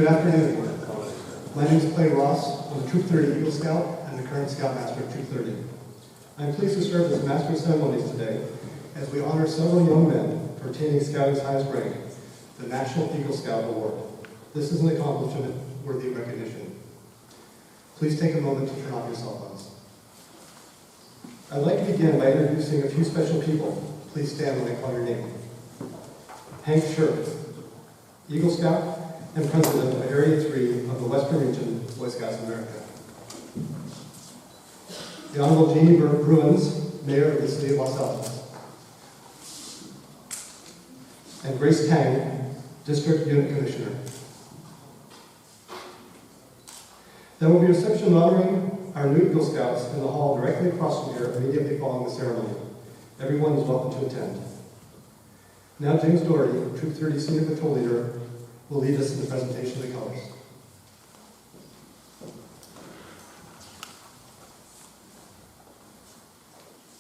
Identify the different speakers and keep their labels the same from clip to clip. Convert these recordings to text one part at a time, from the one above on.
Speaker 1: Good afternoon. My name is Clay Ross. I'm a Troop 30 Eagle Scout and the current Scoutmaster of Troop 30. I'm pleased to serve as Master of Ceremonies today as we honor several young men for attaining Scouting's highest rank, the National Eagle Scout Award. This is an accomplishment worthy of recognition. Please take a moment to turn off your cell phones. I'd like to begin by introducing a few special people. Please stand when I call your name. Hank Scherp, Eagle Scout and President of Area 3 of the Western Region, Boy Scouts of America. The Honorable Jeannie Bruins, Mayor of the City of Los Altos. And Grace Tang, District Unit Commissioner. There will be a reception honoring our new Eagle Scouts in the hall directly across from here immediately following the ceremony. Everyone is welcome to attend. Now James Doherty, Troop 30 Senior Patrol Leader, will lead us in the presentation of the colors.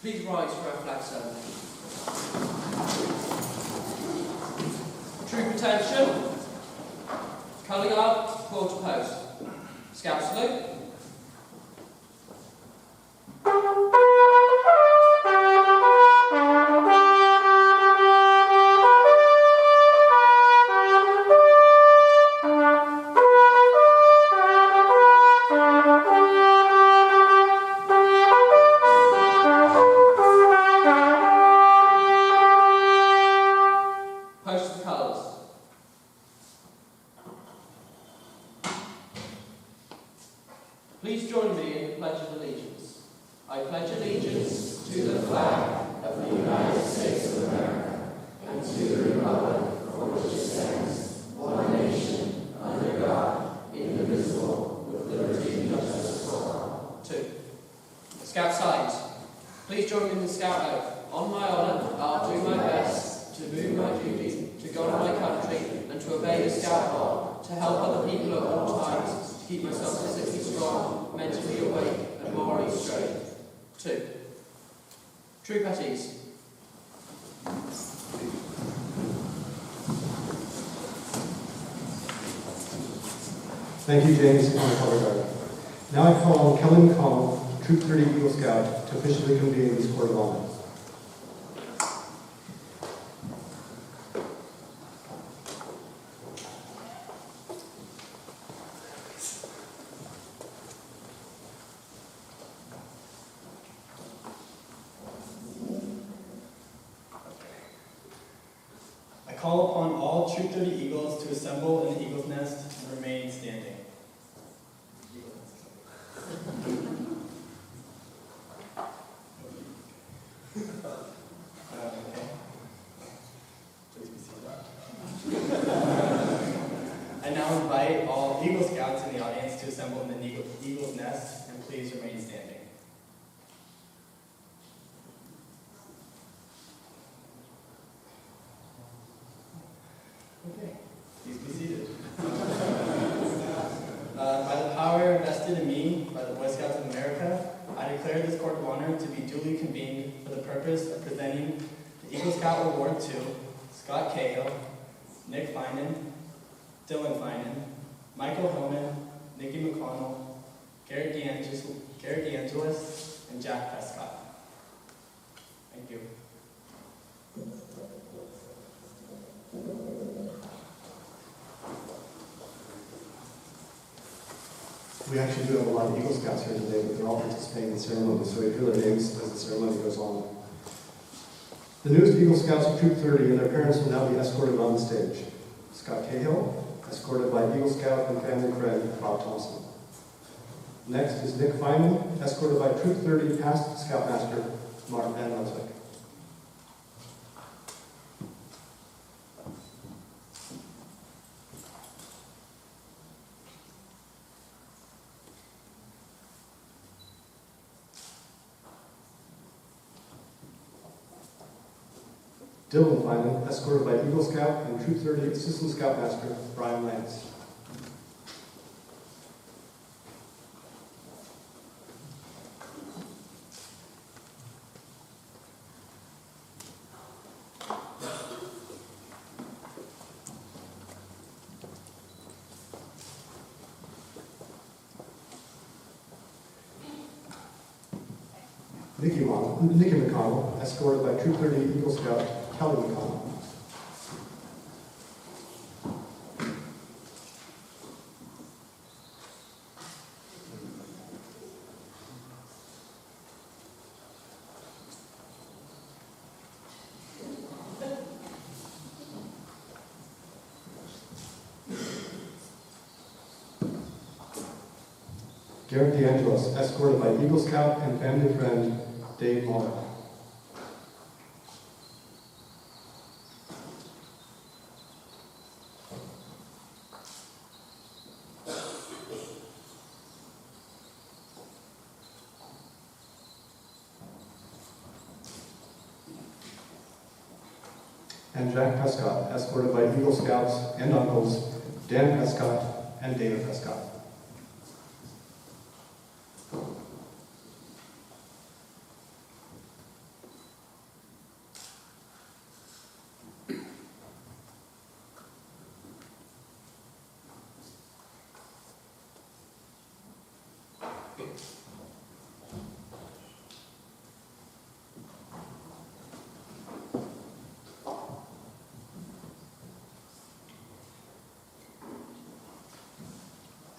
Speaker 2: Please rise for our flag ceremony. Troop attention. Colour guard, quarter post. Scout salute. Please join me in the Pledge of Allegiance. I pledge allegiance to the flag of the United States of America and to the republic for which it stands, one nation, under God, indivisible, with liberty and justice for all. 2. Scout signs. Please join me in the Scout oath. On my honour, I'll do my best to do my duty, to guard my country, and to obey the Scout law, to help other people at all times, to keep myself physically strong, mentally awake, and morally straight. 2. Troop at ease.
Speaker 1: Thank you, James, on the color guard. Now I call on Kelly McConnell, Troop 30 Eagle Scout, to officially convene this Court of Honor.
Speaker 3: I call upon all Troop 30 Eagles to assemble in the Eagle's Nest and remain standing. Please be seated. I now invite all Eagle Scouts in the audience to assemble in the Eagle's Nest and please remain standing. Okay, please be seated. By the power vested in me by the Boy Scouts of America, I declare this Court of Honor to be duly convened for the purpose of presenting the Eagle Scout Award to Scott Cahill, Nick Finan, Dylan Finan, Michael Hillman, Nikki McConnell, Garrett DeAngelis, and Jack Prescott. Thank you.
Speaker 1: We actually do have a lot of Eagle Scouts here today, but they're all participating in the ceremony, so we hear their names as the ceremony goes on. The newest Eagle Scouts of Troop 30 and their parents will now be escorted on the stage. Scott Cahill, escorted by Eagle Scout and family friend Bob Thompson. Next is Nick Feynman, escorted by Troop 30 past Scoutmaster Mark Van Lutzwick. Dylan Feynman, escorted by Eagle Scout and Troop 30 Assistant Scoutmaster Brian Lance. Nikki McConnell, escorted by Troop 30 Eagle Scout Kelly McConnell. Garrett DeAngelis, escorted by Eagle Scout and family friend Dave Muller. And Jack Prescott, escorted by Eagle Scouts and uncles Dan Prescott and David Prescott.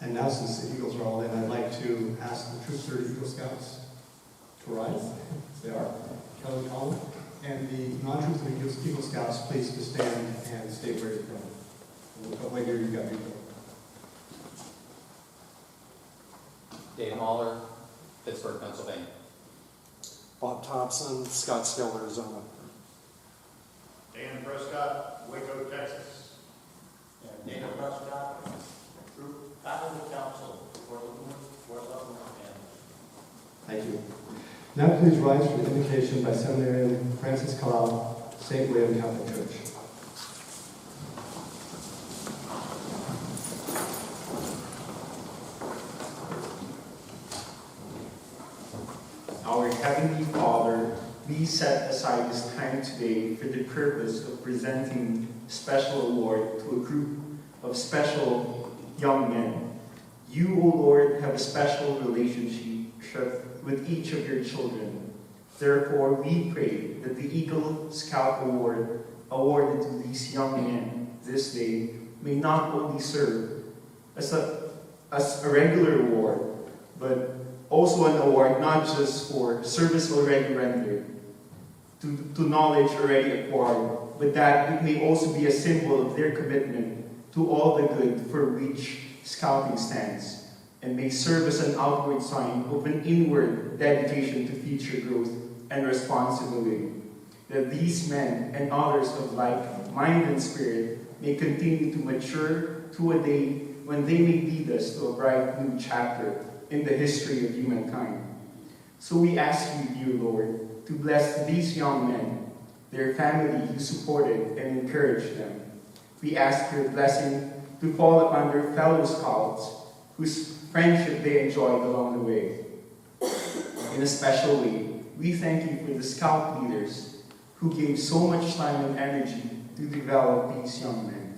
Speaker 1: And now, since the Eagles are all in, I'd like to ask the Troop 30 Eagle Scouts to rise, as they are, Kelly McConnell, and the non-Troop 30 Eagle Scouts, please to stand and state where you're from. And we'll wait here, you've got people.
Speaker 4: Dave Mahler, Pittsburgh, Pennsylvania.
Speaker 5: Bob Thompson, Scottsdale, Arizona.
Speaker 6: Dan Prescott, Waco, Texas.
Speaker 7: And Dana Prescott, Troop Faculty Council, Fort Leavenworth,
Speaker 1: Thank you. Now please rise for the invocation by Seminarian Francis Kalau, St. William Catholic Church.
Speaker 6: Our Heavenly Father, we set aside this time today for the purpose of presenting a special award to a group of special young men. You, O Lord, have a special relationship with each of your children. Therefore, we pray that the Eagle Scout Award awarded to these young men this day may not only serve as a regular award, but also an award not just for service already rendered, to knowledge already acquired, but that it may also be a symbol of their commitment to all the good for which Scouting stands, and may serve as an outward sign of an inward dedication to future growth and responsibility, that these men and others of like mind and spirit may continue to mature to a day when they may lead us to a bright new chapter in the history of humankind. So we ask you, dear Lord, to bless these young men, their family who supported and encouraged them. We ask your blessing to fall upon their fellow scouts, whose friendship they enjoyed along the way. In a special way, we thank you for the scout leaders who gave so much time and energy to develop these young men.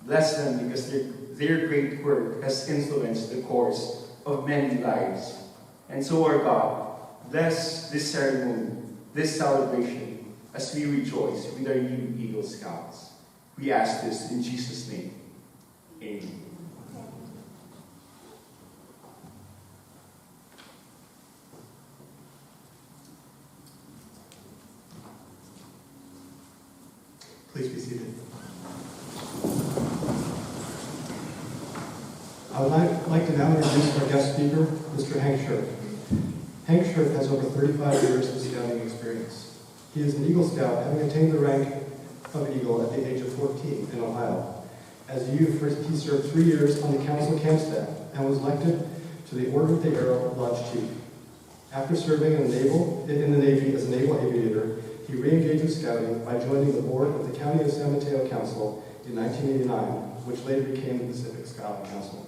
Speaker 6: Bless them because their great work has influenced the course of many lives. And so, our God, bless this ceremony, this celebration, as we rejoice with our new Eagle Scouts. We ask this in Jesus' name. Amen.
Speaker 1: Please be seated. I would like to now introduce our guest speaker, Mr. Hank Scherf. Hank Scherf has over 35 years of scouting experience. He is an Eagle Scout, having attained the rank of Eagle at the age of 14 in Ohio. As a youth, he served 3 years on the council camp staff and was elected to the Order of the Arrow Lodge Chief. After serving in the Navy as a naval aviator, he re-engaged with scouting by joining the board of the County of San Mateo Council in 1989, which later became the Pacific Scouting Council.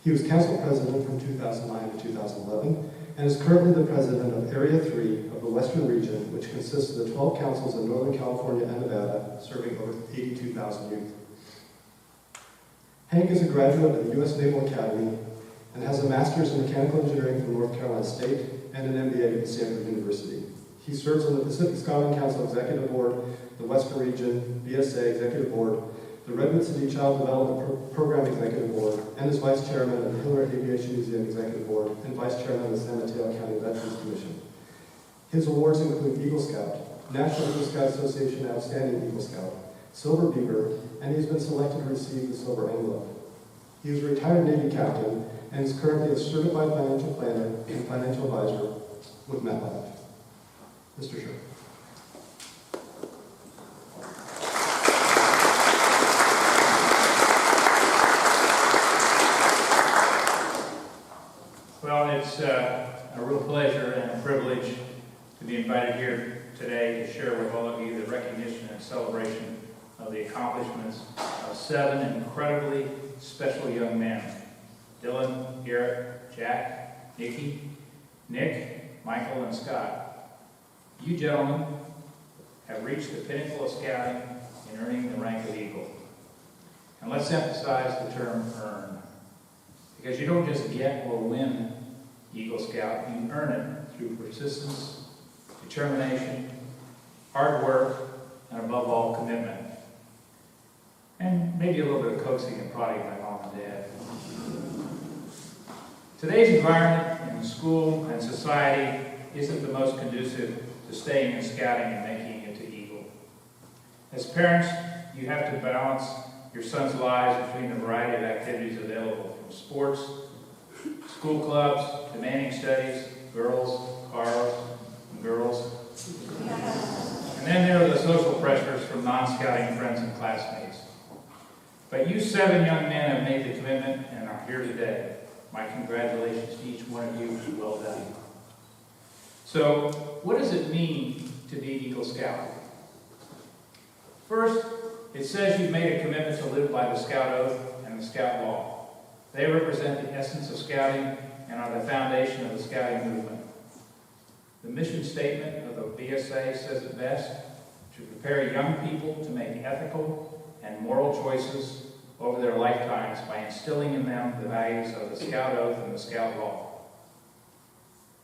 Speaker 1: He was council president from 2009 to 2011 and is currently the president of Area 3 of the Western Region, which consists of the 12 councils in Northern California and Nevada, serving over 82,000 youth. Hank is a graduate of the U.S. Naval Academy and has a master's in mechanical engineering from North Carolina State and an MBA from Stanford University. He serves on the Pacific Scouting Council Executive Board, the Western Region BSA Executive Board, the Redwood City Child Development Program Executive Board, and is Vice Chairman of the Hiller Aviation Museum Executive Board and Vice Chairman of the San Mateo County Veterans Commission. His awards include Eagle Scout, National Eagle Scout Association Outstanding Eagle Scout, Silver Beaver, and he's been selected to receive the Silver Envelope. He is a retired Navy captain and is currently a certified financial planner and financial advisor with MetLife. Mr. Sher.
Speaker 8: Well, it's a real pleasure and a privilege to be invited here today to share with all of you the recognition and celebration of the accomplishments of 7 incredibly special young men: Dylan, Garrett, Jack, Nikki, Nick, Michael, and Scott. You gentlemen have reached the pinnacle of scouting in earning the rank of Eagle. And let's emphasize the term earn, because you don't just get or win Eagle Scout, you earn it through persistence, determination, hard work, and above all, commitment. And maybe a little bit of coaxing and prodding by mom and dad. Today's environment in school and society isn't the most conducive to staying in scouting and making it to Eagle. As parents, you have to balance your son's lives between the variety of activities available, from sports, school clubs, demanding studies, girls, cars, and girls. And then there are the social pressures from non-scouting friends and classmates. But you 7 young men have made the commitment and are here today. My congratulations to each one of you. Well done. So, what does it mean to be Eagle Scout? First, it says you've made a commitment to live by the Scout Oath and the Scout Law. They represent the essence of scouting and are the foundation of the scouting movement. The mission statement of the BSA says it best: to prepare young people to make ethical and moral choices over their lifetimes by instilling in them the values of the Scout Oath and the Scout Law.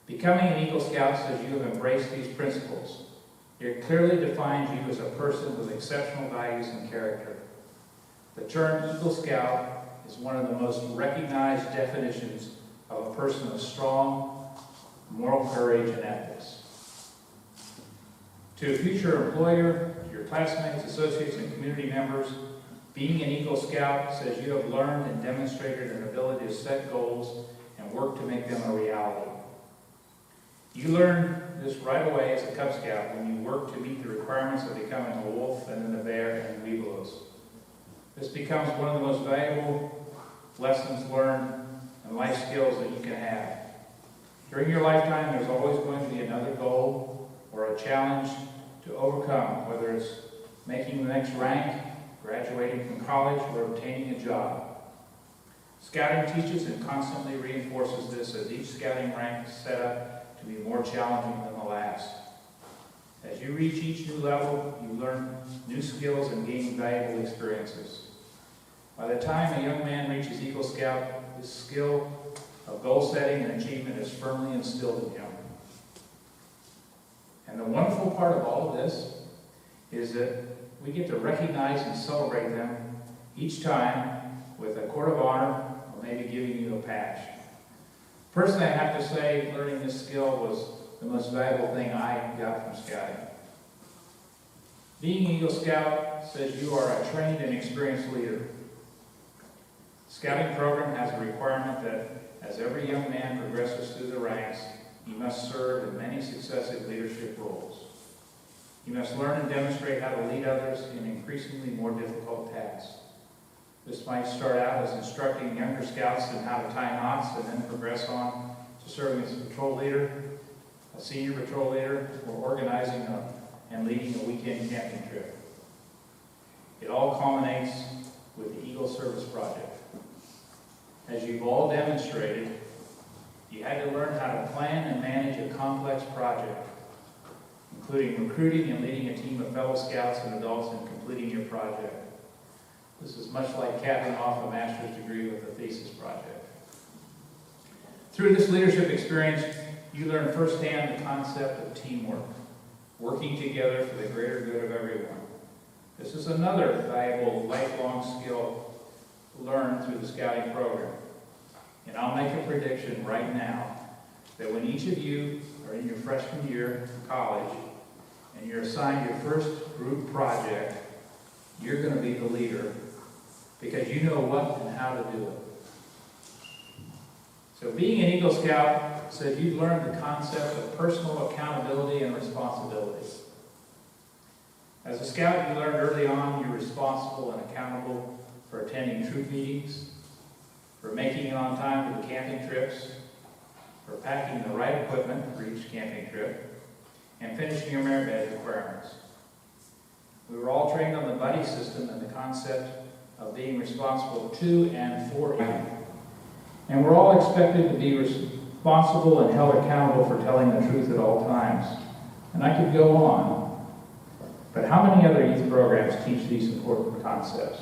Speaker 8: Becoming an Eagle Scout says you have embraced these principles. It clearly defines you as a person with exceptional values and character. The term Eagle Scout is one of the most recognized definitions of a person of strong moral courage and ethics. To a future employer, your classmates, associates, and community members, being an Eagle Scout says you have learned and demonstrated an ability to set goals and work to make them a reality. You learned this right away as a Cub Scout when you worked to meet the requirements of becoming a wolf and then a bear and webelos. This becomes one of the most valuable lessons learned and life skills that you can have. During your lifetime, there's always going to be another goal or a challenge to overcome, whether it's making the next rank, graduating from college, or obtaining a job. Scouting teaches and constantly reinforces this as each scouting rank is set up to be more challenging than the last. As you reach each new level, you learn new skills and gain valuable experiences. By the time a young man reaches Eagle Scout, his skill of goal setting and achievement is firmly instilled in him. And the wonderful part of all of this is that we get to recognize and celebrate them each time with a court of honor or maybe giving you a patch. Personally, I have to say, learning this skill was the most valuable thing I got from scouting. Being Eagle Scout says you are a trained and experienced leader. The scouting program has a requirement that as every young man progresses through the ranks, he must serve in many successive leadership roles. He must learn and demonstrate how to lead others in increasingly more difficult tasks. This might start out as instructing younger scouts in how to tie knots and then progress on to serving as a patrol leader, a senior patrol leader, or organizing and leading a weekend camping trip. It all culminates with the Eagle Service Project. As you've all demonstrated, you had to learn how to plan and manage a complex project, including recruiting and leading a team of fellow scouts and adults in completing your project. This is much like capping off a master's degree with a thesis project. Through this leadership experience, You learn firsthand the concept of teamwork, working together for the greater good of everyone. This is another valuable lifelong skill learned through the scouting program. And I'll make a prediction right now that when each of you are in your freshman year of college and you're assigned your first group project, you're going to be the leader because you know what and how to do it. So being an Eagle Scout says you've learned the concept of personal accountability and responsibility. As a scout, you learned early on you're responsible and accountable for attending troop meetings, for making it on time to the camping trips, for packing the right equipment for each camping trip, and finishing your merit badge requirements. We were all trained on the buddy system and the concept of being responsible to and for you. And we're all expected to be responsible and held accountable for telling the truth at all times. And I could go on. But how many other youth programs teach these important concepts?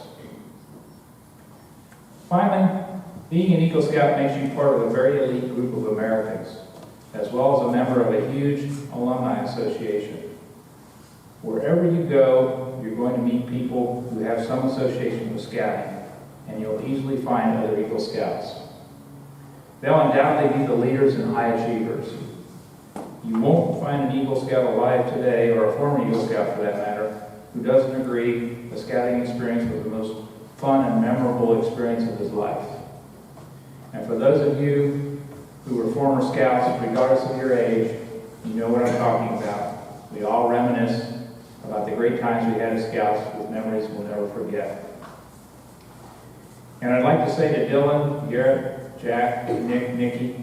Speaker 8: Finally, being an Eagle Scout makes you part of a very elite group of Americans, as well as a member of a huge alumni association. Wherever you go, you're going to meet people who have some association with scouting, and you'll easily find other Eagle Scouts. They'll undoubtedly be the leaders and high achievers. You won't find an Eagle Scout alive today, or a former Eagle Scout for that matter, who doesn't agree the scouting experience was the most fun and memorable experience of his life. And for those of you who were former scouts, regardless of your age, you know what I'm talking about. We all reminisce about the great times we had as scouts with memories we'll never forget. And I'd like to say to Dylan, Garrett, Jack, Nick, Nikki,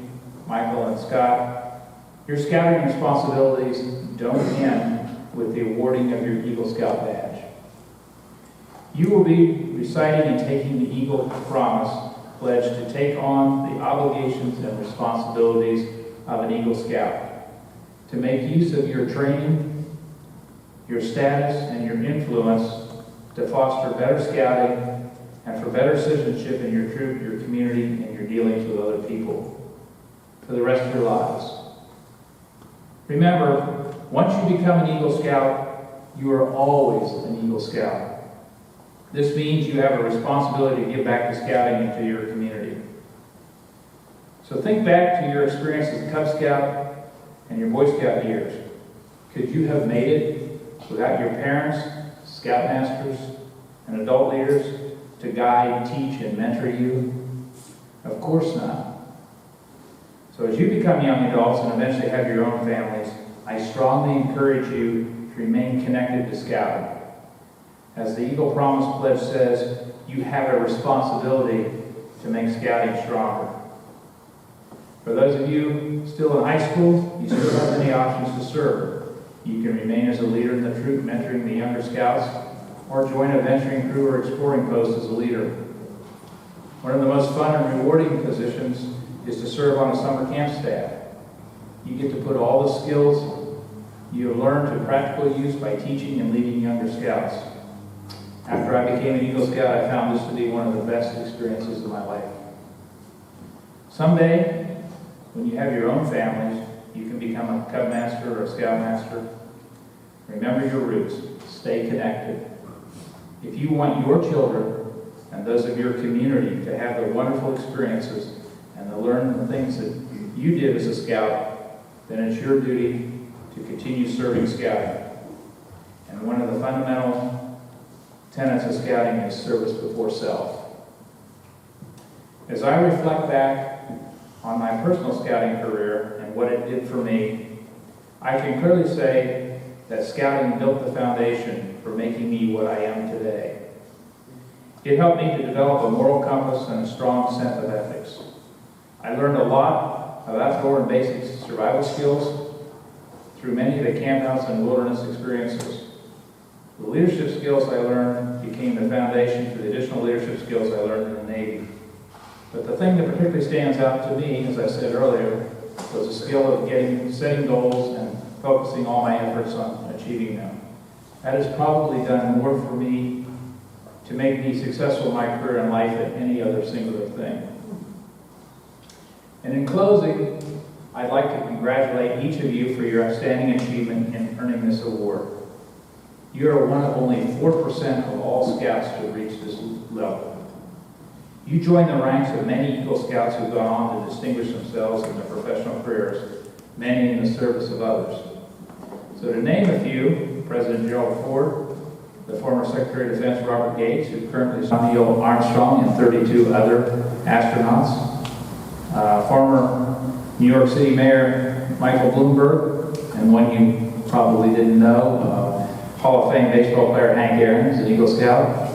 Speaker 8: Michael, and Scott, your scouting responsibilities don't end with the awarding of your Eagle Scout badge. You will be reciting and taking the Eagle Promise pledge to take on the obligations and responsibilities of an Eagle Scout, to make use of your training, your status, and your influence to foster better scouting and for better citizenship in your troop, your community, and your dealings with other people for the rest of your lives. Remember, once you become an Eagle Scout, you are always an Eagle Scout. This means you have a responsibility to give back to scouting and to your community. So think back to your experience as a Cub Scout and your Boy Scout years. Could you have made it without your parents, scoutmasters, and adult leaders to guide, teach, and mentor you? Of course not. So as you become young adults and eventually have your own families, I strongly encourage you to remain connected to scouting. As the Eagle Promise Pledge says, you have a responsibility to make scouting stronger. For those of you still in high school, you still have many options to serve. You can remain as a leader in the troop, mentoring the younger scouts, or join a venturing crew or exploring post as a leader. One of the most fun and rewarding positions is to serve on a summer camp staff. You get to put all the skills you have learned to practical use by teaching and leading younger scouts. After I became an Eagle Scout, I found this to be one of the best experiences of my life. Someday, when you have your own families, you can become a Cub Master or a Scout Master. Remember your roots. Stay connected. If you want your children and those of your community to have the wonderful experiences and to learn the things that you did as a Scout, then it's your duty to continue serving Scouting. And one of the fundamental tenets of Scouting is service before self. As I reflect back on my personal Scouting career and what it did for me, I can clearly say that Scouting built the foundation for making me what I am today. It helped me to develop a moral compass and a strong sense of ethics. I learned a lot of outdoor and basic survival skills through many of the camphouse and wilderness experiences. The leadership skills I learned became the foundation for the additional leadership skills I learned in the Navy. But the thing that particularly stands out to me, as I said earlier, was the skill of setting goals and focusing all my efforts on achieving them. That has probably done more for me to make me successful in my career and life than any other singular thing. And in closing, I'd like to congratulate each of you for your outstanding achievement in earning this award. You are one of only 4% of all Scouts to reach this level. You join the ranks of many Eagle Scouts who've gone on to distinguish themselves in their professional careers, many in the service of others. So to name a few, President Gerald Ford, the former Secretary of Defense Robert Gates, who currently is Neil Armstrong and 32 other astronauts, former New York City Mayor Michael Bloomberg, and one you probably didn't know, Hall of Fame baseball player Hank Aaron's, an Eagle Scout,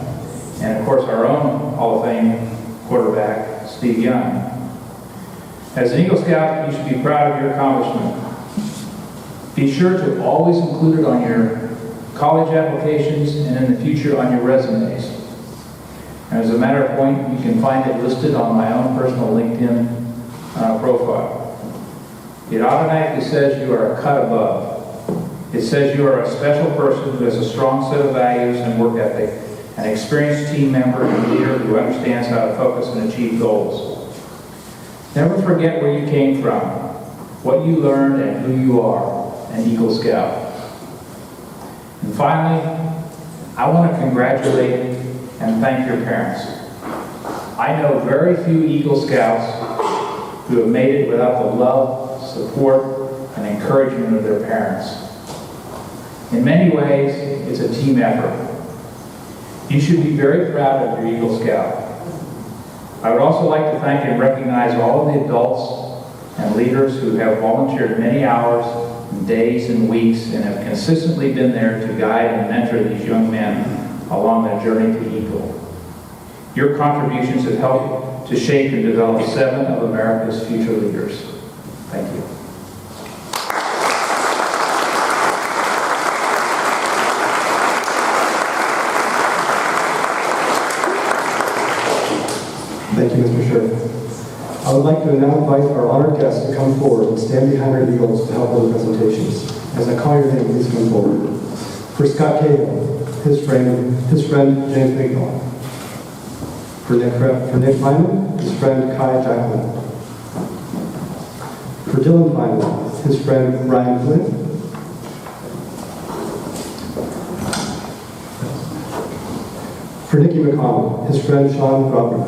Speaker 8: and of course our own Hall of Fame quarterback, Steve Young. As an Eagle Scout, you should be proud of your accomplishment. Be sure to always include it on your college applications and in the future on your resumes. And as a matter of point, you can find it listed on my own personal LinkedIn profile. It automatically says you are a cut above. It says you are a special person who has a strong set of values and work ethic, an experienced team member and leader who understands how to focus and achieve goals. Never forget where you came from, what you learned, and who you are, an Eagle Scout. And finally, I want to congratulate and thank your parents. I know very few Eagle Scouts who have made it without the love, support, and encouragement of their parents. In many ways, it's a team effort. You should be very proud of your Eagle Scout. I would also like to thank and recognize all of the adults and leaders who have volunteered many hours, and days, and weeks, and have consistently been there to guide and mentor these young men along their journey to Eagle. Your contributions have helped to shape and develop 7 of America's future leaders. Thank you.
Speaker 1: Thank you, Mr. Scherf. I would like to now invite our honored guests to come forward and stand behind our eagles to help with the presentations. As I call your name, please come forward. For Scott Cahill, his friend James Bigdahl. For Nick Feynman, his friend Kai Jacqueline. For Dylan Feynman, his friend Ryan Flynn. For Nikki McConnell, his friend Sean Grosvenor.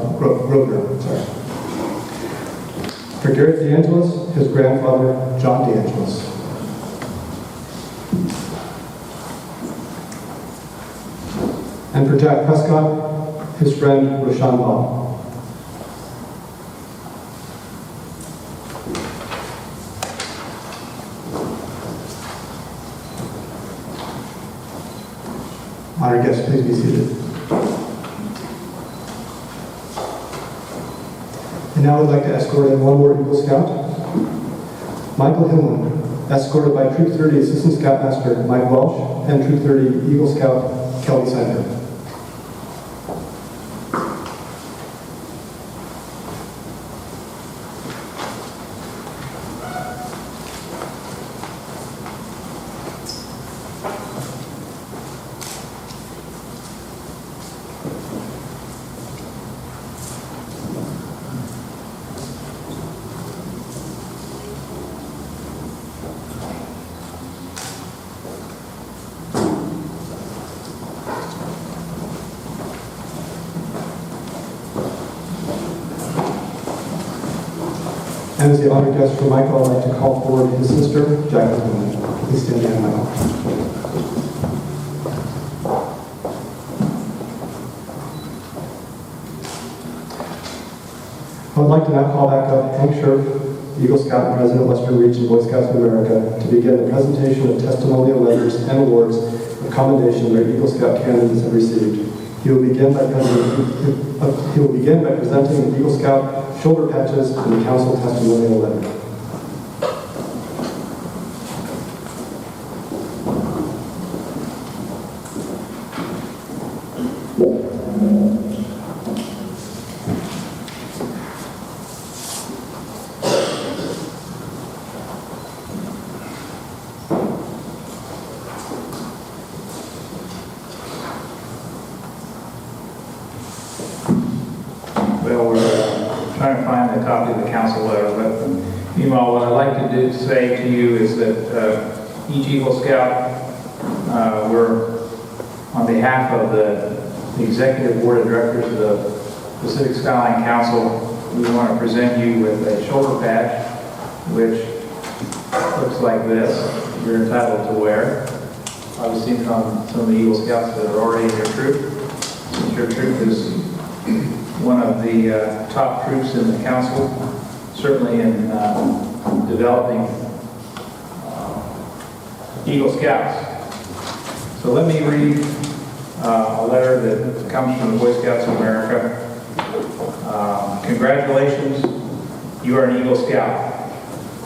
Speaker 1: For Garrett DeAngelis, his grandfather John DeAngelis. And for Jack Prescott, his friend Roshan Ball. Honored guests, please be seated. And now I'd like to escort in one more Eagle Scout. Michael Himlin, escorted by Troop 30 Assistant Scoutmaster Mike Welsh and Troop 30 Eagle Scout Kelly Sender. And as the honored guest for Michael, I'd like to call forward his sister, Jacqueline. Please stand behind Michael. I would like to now call back up Hank Scherf, Eagle Scout and President, Western Region Boy Scouts of America, to begin the presentation of testimonial letters and awards of commendation their Eagle Scout candidates have received. He will begin by presenting the Eagle Scout shoulder patches and the council testimonial letter.
Speaker 8: Well, we're trying to find a copy of the council letter, but Meanwhile, what I'd like to say to you is that each Eagle Scout, we're on behalf of the Executive Board of Directors of the Pacific Skyline Council, we want to present you with a shoulder patch, which looks like this. You're entitled to wear. Obviously from some of the Eagle Scouts that are already in your troop. Since your troop is one of the top troops in the council, certainly in developing Eagle Scouts. So let me read a letter that comes from the Boy Scouts of America. Congratulations, you are an Eagle Scout.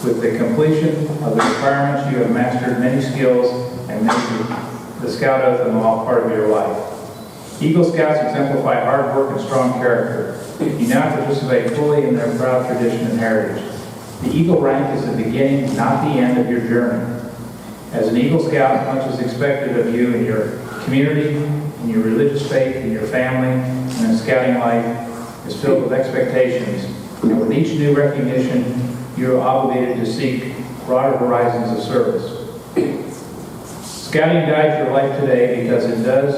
Speaker 8: With the completion of the requirements, you have mastered many skills and made the Scout Oath a normal part of your life. Eagle Scouts exemplify hard work and strong character. You now participate fully in their proud tradition and heritage. The Eagle rank is the beginning, not the end of your journey. As an Eagle Scout, much is expected of you in your community, in your religious faith, in your family, and in scouting life is filled with expectations. And with each new recognition, you are obligated to seek broader horizons of service. Scouting guides your life today because it does,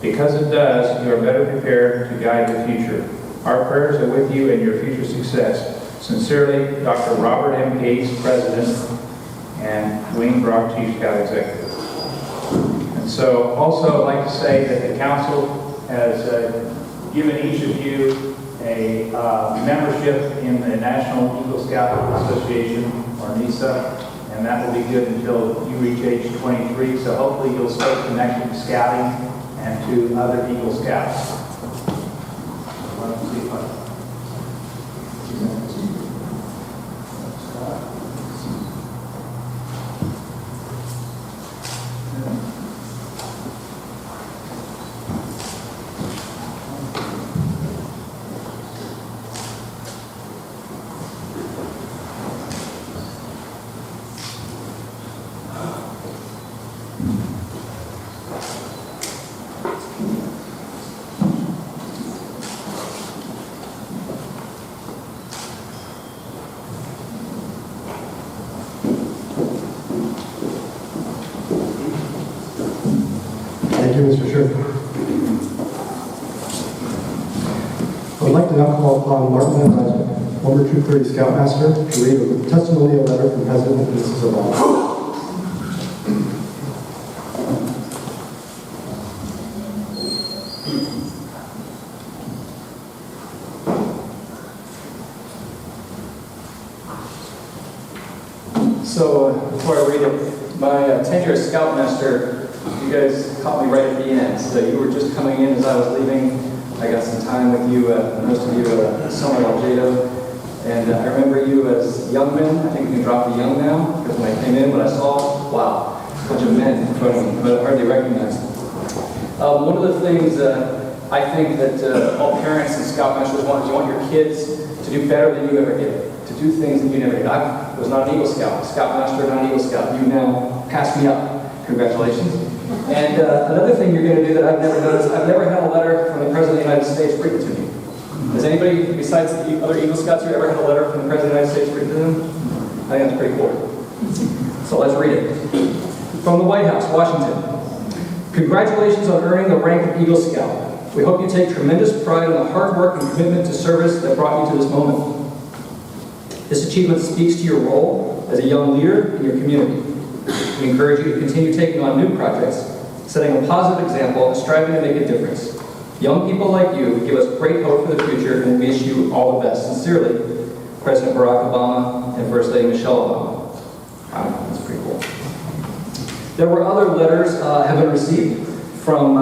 Speaker 8: you are better prepared to guide the future. Our prayers are with you and your future success. Sincerely, Dr. Robert M. Gates, President, and Wayne Brock, Chief Scout Executive. And so, also, I'd like to say that the Council has given each of you a membership in the National Eagle Scout Association, or NISA, and that will be good until you reach age 23, so hopefully you'll stay connected to scouting and to other Eagle Scouts.
Speaker 1: Thank you, Mr. Sherman. I would like to now call upon Martin Van Dyke, former Troop 30 Scoutmaster, to read a testimonial letter from President and Mrs. Obama.
Speaker 9: So, before I read it, my tenure as Scoutmaster, you guys caught me right at the end. So you were just coming in as I was leaving. I got some time with you, most of you, Summer Algedo. And I remember you as young men. I think we can drop the young now, because when I came in, what I saw, wow, a bunch of men in front of me, but I hardly recognized them. One of the things I think that all parents and Scoutmasters want is you want your kids to do better than you ever did. To do things that you never did. I was not an Eagle Scout, Scoutmaster, not an Eagle Scout. You now passed me up. Congratulations. And another thing you're going to do that I've never noticed, I've never had a letter from the President of the United States written to me. Has anybody, besides the other Eagle Scouts, you ever had a letter from the President of the United States written to them? I think that's pretty cool. So let's read it. From the White House, Washington. Congratulations on earning the rank of Eagle Scout. We hope you take tremendous pride in the hard work and commitment to service that brought you to this moment. This achievement speaks to your role as a young leader in your community. We encourage you to continue taking on new projects, setting a positive example and striving to make a difference. Young people like you give us great hope for the future and we wish you all the best. Sincerely, President Barack Obama and First Lady Michelle Obama. Wow, that's pretty cool. There were other letters have been received from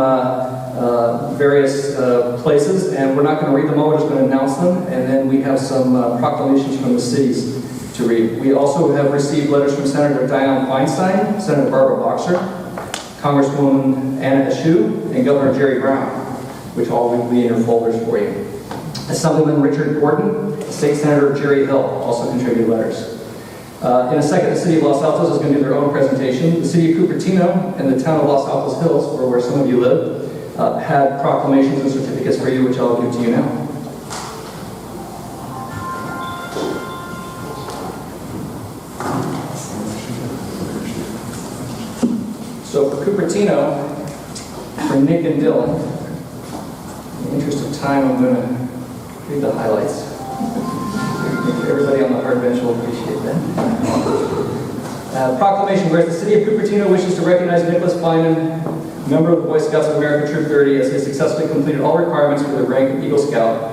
Speaker 9: various places, and we're not going to read them all, we're just going to announce them, and then we have some proclamations from the cities to read. We also have received letters from Senator Dianne Feinstein, Senator Barbara Boxer, Congresswoman Anna Eshoo, and Governor Jerry Brown, which all will be in your folders for you. Assemblyman Richard Gordon, State Senator Jerry Hill also contributed letters. In a second, the City of Los Altos is going to do their own presentation. The City of Cupertino and the town of Los Altos Hills, where some of you live, had proclamations and certificates for you, which I'll give to you now. Cupertino for Nick and Dylan. In the interest of time, I'm going to read the highlights. Everybody on the hard bench will appreciate that. Proclamation, whereas the city of Cupertino wishes to recognize Nicholas Finan, member of the Boy Scouts of America Troop 30, as he has successfully completed all requirements for the rank of Eagle Scout.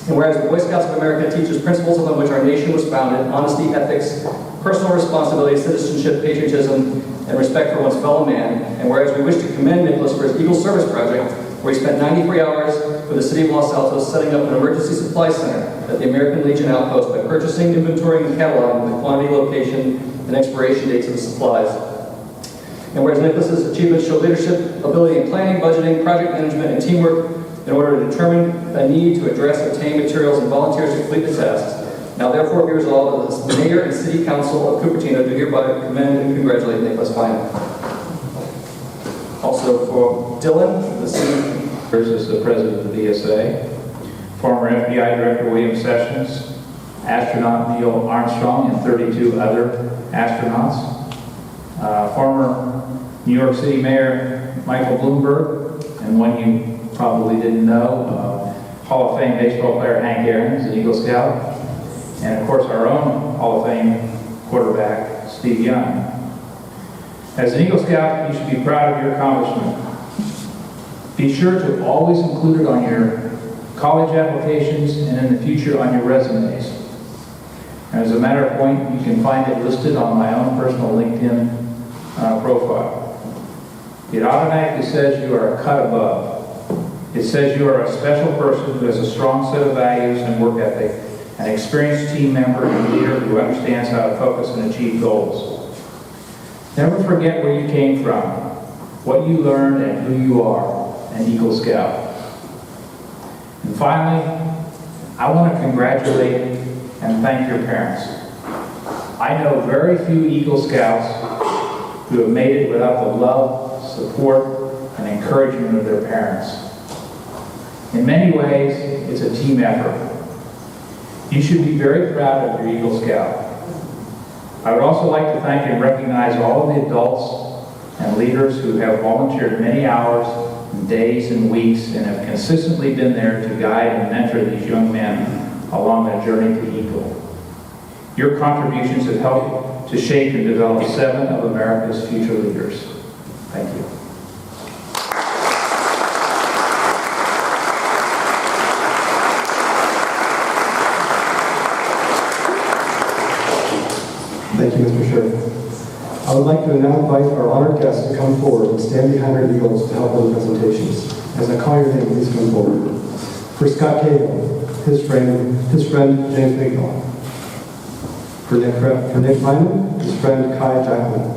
Speaker 9: And whereas the Boy Scouts of America teaches principles upon which our nation was founded: honesty, ethics, personal responsibility, citizenship, patriotism, and respect for one's fellow man. And whereas we wish to commend Nicholas for his Eagle Service Project, where he spent 93 hours with the city of Los Altos setting up an emergency supply center at the American Legion outpost by purchasing, inventorying, and cataloging the quantity, location, and expiration dates of the supplies. And whereas Nicholas's achievements show leadership, ability in planning, budgeting, project management, and teamwork in order to determine a need to address, obtain materials, and volunteers to complete the tasks. Now therefore be resolved that the Mayor and City Council of Cupertino do hereby commend and congratulate Nicholas Finan. Also for Dylan, the city.
Speaker 8: Versus the president of the VSA, former FBI Director William Sessions, astronaut Neil Armstrong, and 32 other astronauts. Former New York City Mayor Michael Bloomberg, and one you probably didn't know, Hall of Fame baseball player Hank Aaron, an Eagle Scout, and of course our own Hall of Fame quarterback Steve Young. As an Eagle Scout, you should be proud of your accomplishment. Be sure to always include it on your college applications and in the future on your resumes. And as a matter of point, you can find it listed on my own personal LinkedIn profile. It automatically says you are a cut above. It says you are a special person who has a strong set of values and work ethic, an experienced team member and leader who understands how to focus and achieve goals. Never forget where you came from, what you learned, and who you are. An Eagle Scout. And finally, I want to congratulate and thank your parents. I know very few Eagle Scouts who have made it without the love, support, and encouragement of their parents. In many ways, it's a team effort. You should be very proud of your Eagle Scout. I would also like to thank and recognize all of the adults and leaders who have volunteered many hours, days and weeks, and have consistently been there to guide and mentor these young men along their journey to Eagle. Your contributions have helped to shape and develop 7 of America's future leaders. Thank you.
Speaker 1: Thank you, Mr. Sheriff. I would like to now invite our honored guests to come forward and stand behind our Eagles to help with the presentations. As I call your name, please come forward. For Scott Cahill, his friend James Bigelow. For Nick Finan, his friend Kai Jacqueline.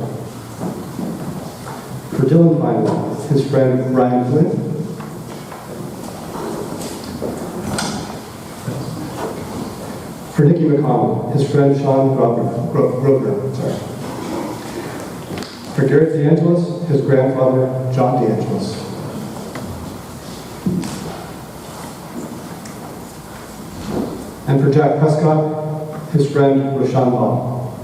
Speaker 1: For Dylan Finan, his friend Ryan Flynn. For Nikki McConnell, his friend Sean Grosvenor. For Garrett DeAngelis, his grandfather, John DeAngelis. And for Jack Prescott, his friend, Rashawn Ball.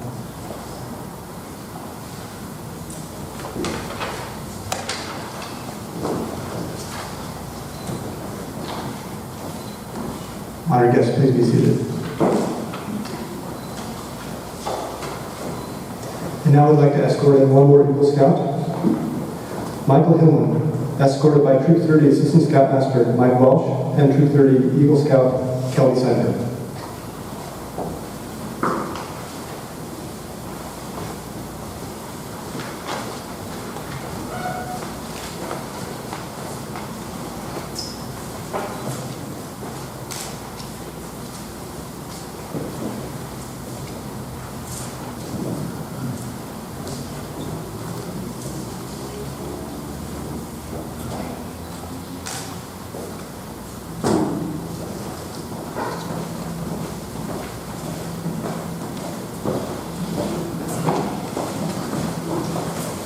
Speaker 1: Honored guests, please be seated. And now I'd like to escort in one more Eagle Scout. Michael Hillman, escorted by Troop 30 Assistant Scoutmaster Mike Welsh and Troop 30 Eagle Scout Kelly Sender.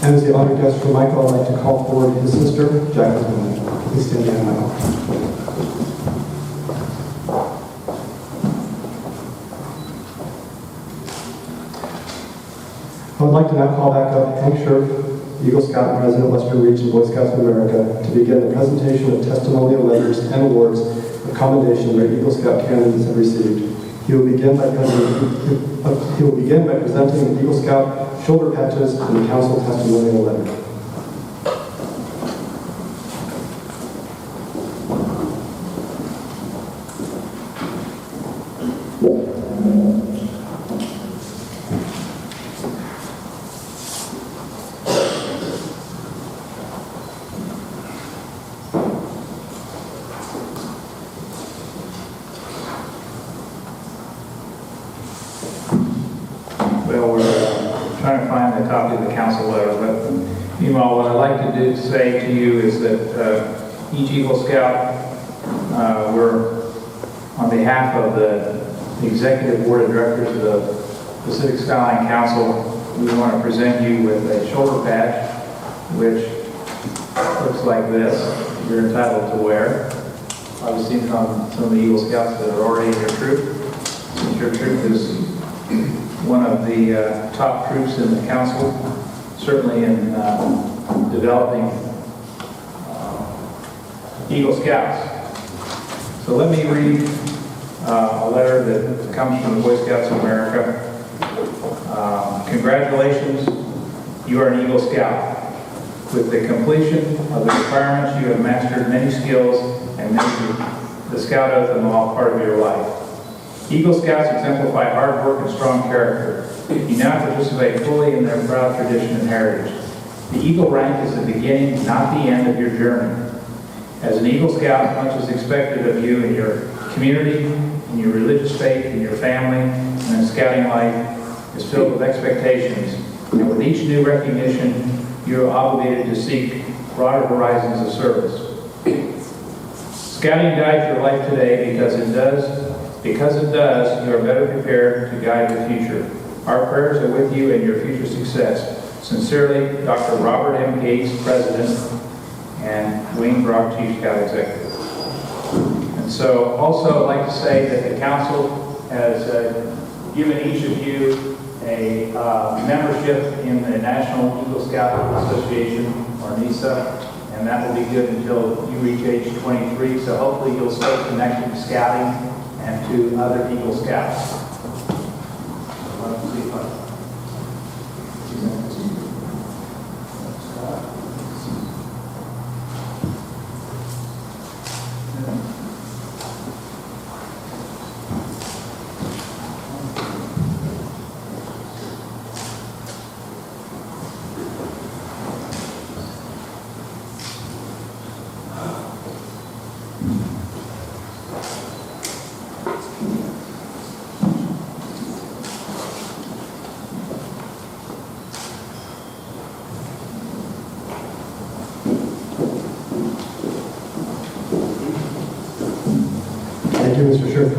Speaker 1: And as the honored guest for Michael, I'd like to call forward his sister, Jacqueline. Please stand behind Michael. I would like to now call back up Hank Scherf, Eagle Scout and President, Western Region Boy Scouts of America, to begin the presentation of testimonial letters and awards of commendation that Eagle Scout candidates have received. He will begin by presenting the Eagle Scout shoulder patches and the council testimonial letter.
Speaker 8: Well, we're trying to find the copy of the council letter, but meanwhile, what I'd like to say to you is that each Eagle Scout, we're on behalf of the Executive Board of Directors of the Pacific Skyline Council, we want to present you with a shoulder patch, which looks like this. You're entitled to wear. I've seen from some of the Eagle Scouts that are already in your troop. Since your troop is one of the top troops in the council, certainly in developing Eagle Scouts. So let me read a letter that comes from the Boy Scouts of America. Congratulations, you are an Eagle Scout. With the completion of the requirements, you have mastered many skills and made the Scout Oath and law part of your life. Eagle Scouts exemplify hard work and strong character. You now participate fully in their proud tradition and heritage. The Eagle rank is the beginning, not the end of your journey. As an Eagle Scout, much is expected of you in your community, in your religious faith, in your family, and in scouting life is filled with expectations. And with each new recognition, you are obligated to seek broader horizons of service. Scouting guides your life today because it does, you are better prepared to guide the future. Our prayers are with you and your future success. Sincerely, Dr. Robert M. Gates, President, and Wayne Brock, Chief Scout Executive. And so, also, I'd like to say that the council has given each of you a membership in the National Eagle Scout Association, or NISA, and that will be good until you reach age 23, so hopefully you'll stay connected to scouting and to other Eagle Scouts.
Speaker 1: Thank you, Mr. Sherman.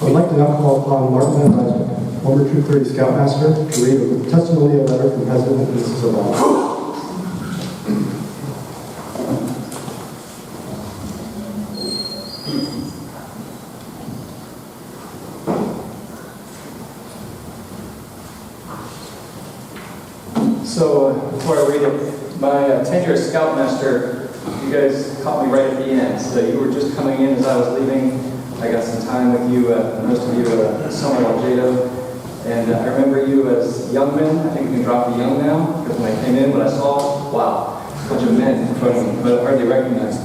Speaker 1: I would like to now call upon Martin Van Dyke, former Troop 30 Scoutmaster, to read a testimonial letter from President and Mrs. Obama.
Speaker 9: So, before I read it, my tenure as Scoutmaster, you guys caught me right at the end. So you were just coming in as I was leaving. I got some time with you, most of you somewhere in Altos. And I remember you as young men. I think we can drop the young now, because when I came in, what I saw, wow, a bunch of men in front of me, but hardly recognized.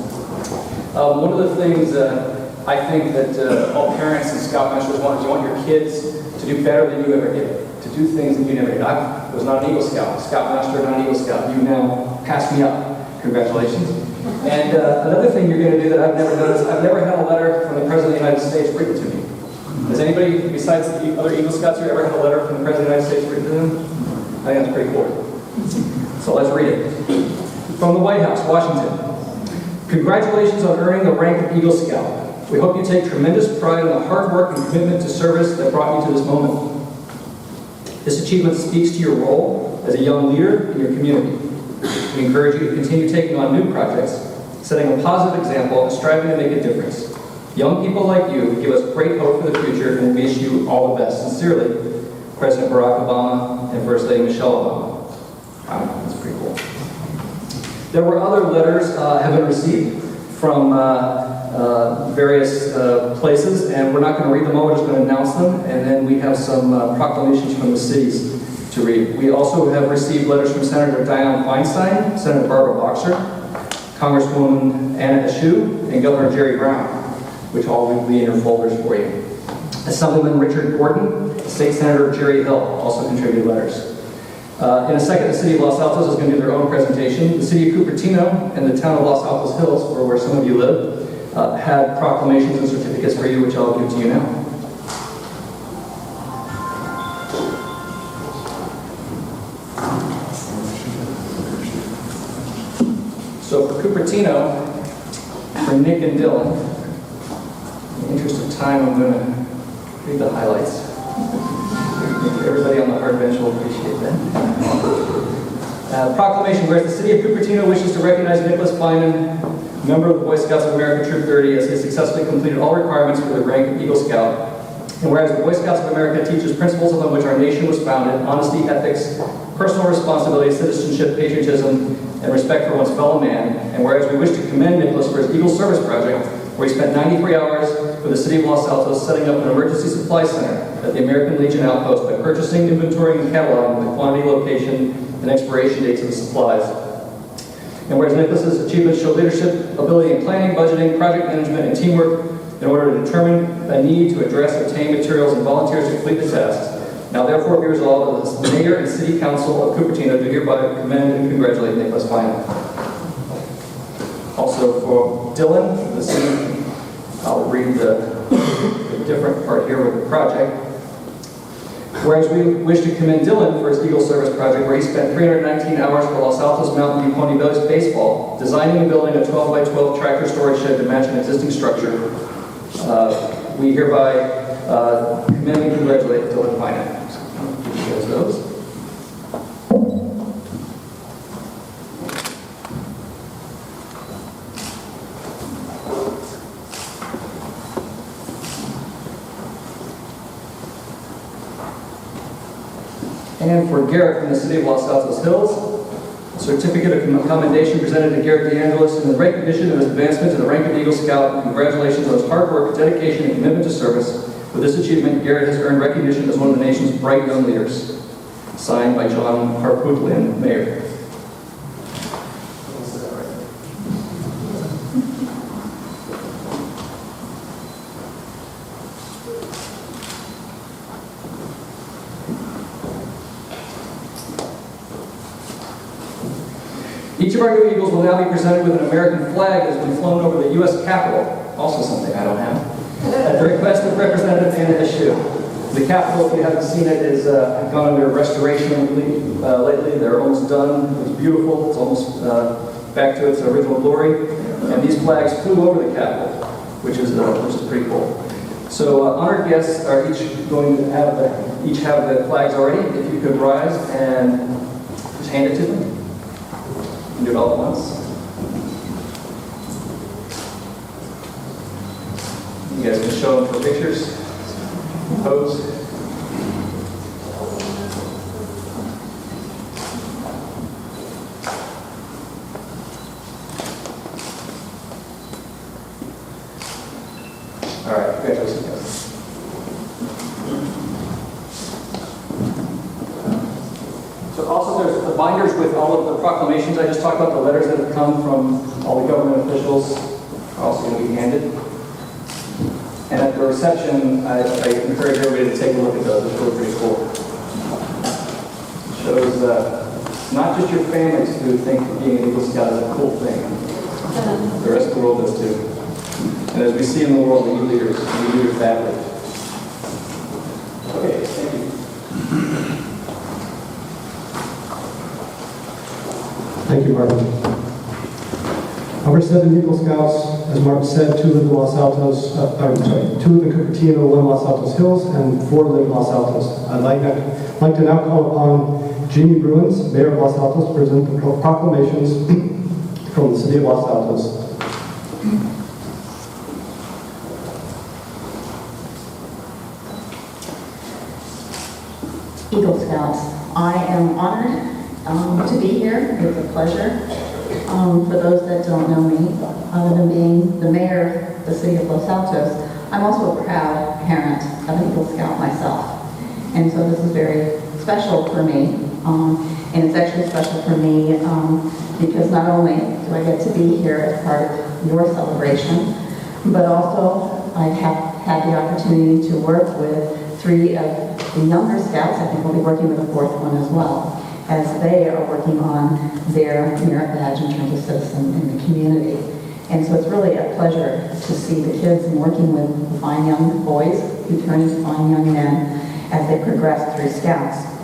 Speaker 9: One of the things I think that all parents and Scoutmasters want is you want your kids to do better than you ever did, to do things that you never did. I was not an Eagle Scout, Scoutmaster, not an Eagle Scout. You now passed me up. Congratulations. And another thing you're going to do that I've never done is I've never had a letter from the President of the United States written to me. Has anybody, besides the other Eagle Scouts here, ever had a letter from the President of the United States written to them? I think that's pretty cool. So let's read it. From the White House, Washington. Congratulations on earning the rank of Eagle Scout. We hope you take tremendous pride in the hard work and commitment to service that brought you to this moment. This achievement speaks to your role as a young leader in your community. We encourage you to continue taking on new projects, setting a positive example and striving to make a difference. Young people like you give us great hope for the future and we wish you all the best. Sincerely, President Barack Obama, and First Lady Michelle Obama. Wow, that's pretty cool. There were other letters have been received from various places, and we're not going to read them all, we're just going to announce them, and then we have some proclamations from the cities to read. We also have received letters from Senator Dianne Feinstein, Senator Barbara Boxer, Congresswoman Anna Eshoo, and Governor Jerry Brown, which all will be in your folders for you. Assemblyman Richard Gordon, State Senator Jerry Hill also contributed letters. In a second, the City of Los Altos is going to do their own presentation. The City of Cupertino and the town of Los Altos Hills, where some of you live, had proclamations and certificates for you, which I'll give to you now. So for Cupertino, for Nick and Dylan, in the interest of time, I'm going to read the highlights. Everybody on the hard bench will appreciate that. Proclamation, whereas the City of Cupertino wishes to recognize Nicholas Feynman, member of the Boy Scouts of America Troop 30, as he has successfully completed all requirements for the rank of Eagle Scout. And whereas the Boy Scouts of America teaches principles upon which our nation was founded: honesty, ethics, personal responsibility, citizenship, patriotism, and respect for one's fellow man. And whereas we wish to commend Nicholas for his Eagle Service Project, where he spent 93 hours for the City of Los Altos setting up an emergency supply center at the American Legion outpost by purchasing, inventorying, and cataloging the quantity, location, and expiration dates of the supplies. And whereas Nicholas's achievements show leadership, ability in planning, budgeting, project management, and teamwork in order to determine a need to address, obtain materials, and volunteers to complete the tasks. Now therefore be resolved that the Mayor and City Council of Cupertino do hereby commend and congratulate Nicholas Feynman. Also for Dylan, the city, I'll read the different part here with the project. Whereas we wish to commend Dylan for his Eagle Service Project, where he spent 319 hours for Los Altos Mountain View Pony Baseball, designing and building a 12 by 12 tractor storage shed to match an existing structure. We hereby commend and congratulate Dylan Feynman. Here's those. And for Garrett from the City of Los Altos Hills, a certificate of commendation presented to Garrett DeAngelis in recognition of his advancement to the rank of Eagle Scout, and congratulations on his hard work, dedication, and commitment to service. With this achievement, Garrett has earned recognition as one of the nation's bright young leaders. Signed by John Harpootlian, Mayor. Each of our new Eagles will now be presented with an American flag that has been flown over the U.S. Capitol, also something I don't have, at the request of Representative Anna Eshoo. The Capitol, if you haven't seen it, is gone under restoration lately. They're almost done. It's beautiful. It's almost back to its original glory. And these flags flew over the Capitol, which is pretty cool. So honored guests are each going to have the flags already. If you could rise and just hand it to them. You can do it all at once. You guys can show them for pictures. Pose. All right, congratulations, guys. So also there's the binders with all of the proclamations I just talked about, the letters that have come from all the government officials are also going to be handed. And at the reception, I encourage everybody to take a look at those. It's really pretty cool. It shows not just your families who think being an Eagle Scout is a cool thing. The rest of the world does too. And as we see in the world, the leaders badly. Okay, thank you.
Speaker 1: Thank you, Martin. Our 7 Eagle Scouts, as Martin said, 2 live in Los Altos, 2 live in Cupertino, 1 in Los Altos Hills, and 4 live in Los Altos. I'd like to now call upon Jeannie Bruins, Mayor of Los Altos, to present the proclamations from the City of Los Altos.
Speaker 10: Eagle Scouts. I am honored to be here. It's a pleasure. For those that don't know me, other than being the mayor of the city of Los Altos, I'm also a proud parent of an Eagle Scout myself. And so this is very special for me. And it's actually special for me because not only do I get to be here as part of your celebration, but also I have had the opportunity to work with 3 of the younger scouts. I think we'll be working with a 4th one as well, as they are working on their merit badge in terms of citizen in the community. And so it's really a pleasure to see the kids working with fine young boys who turn into fine young men as they progress through Scouts.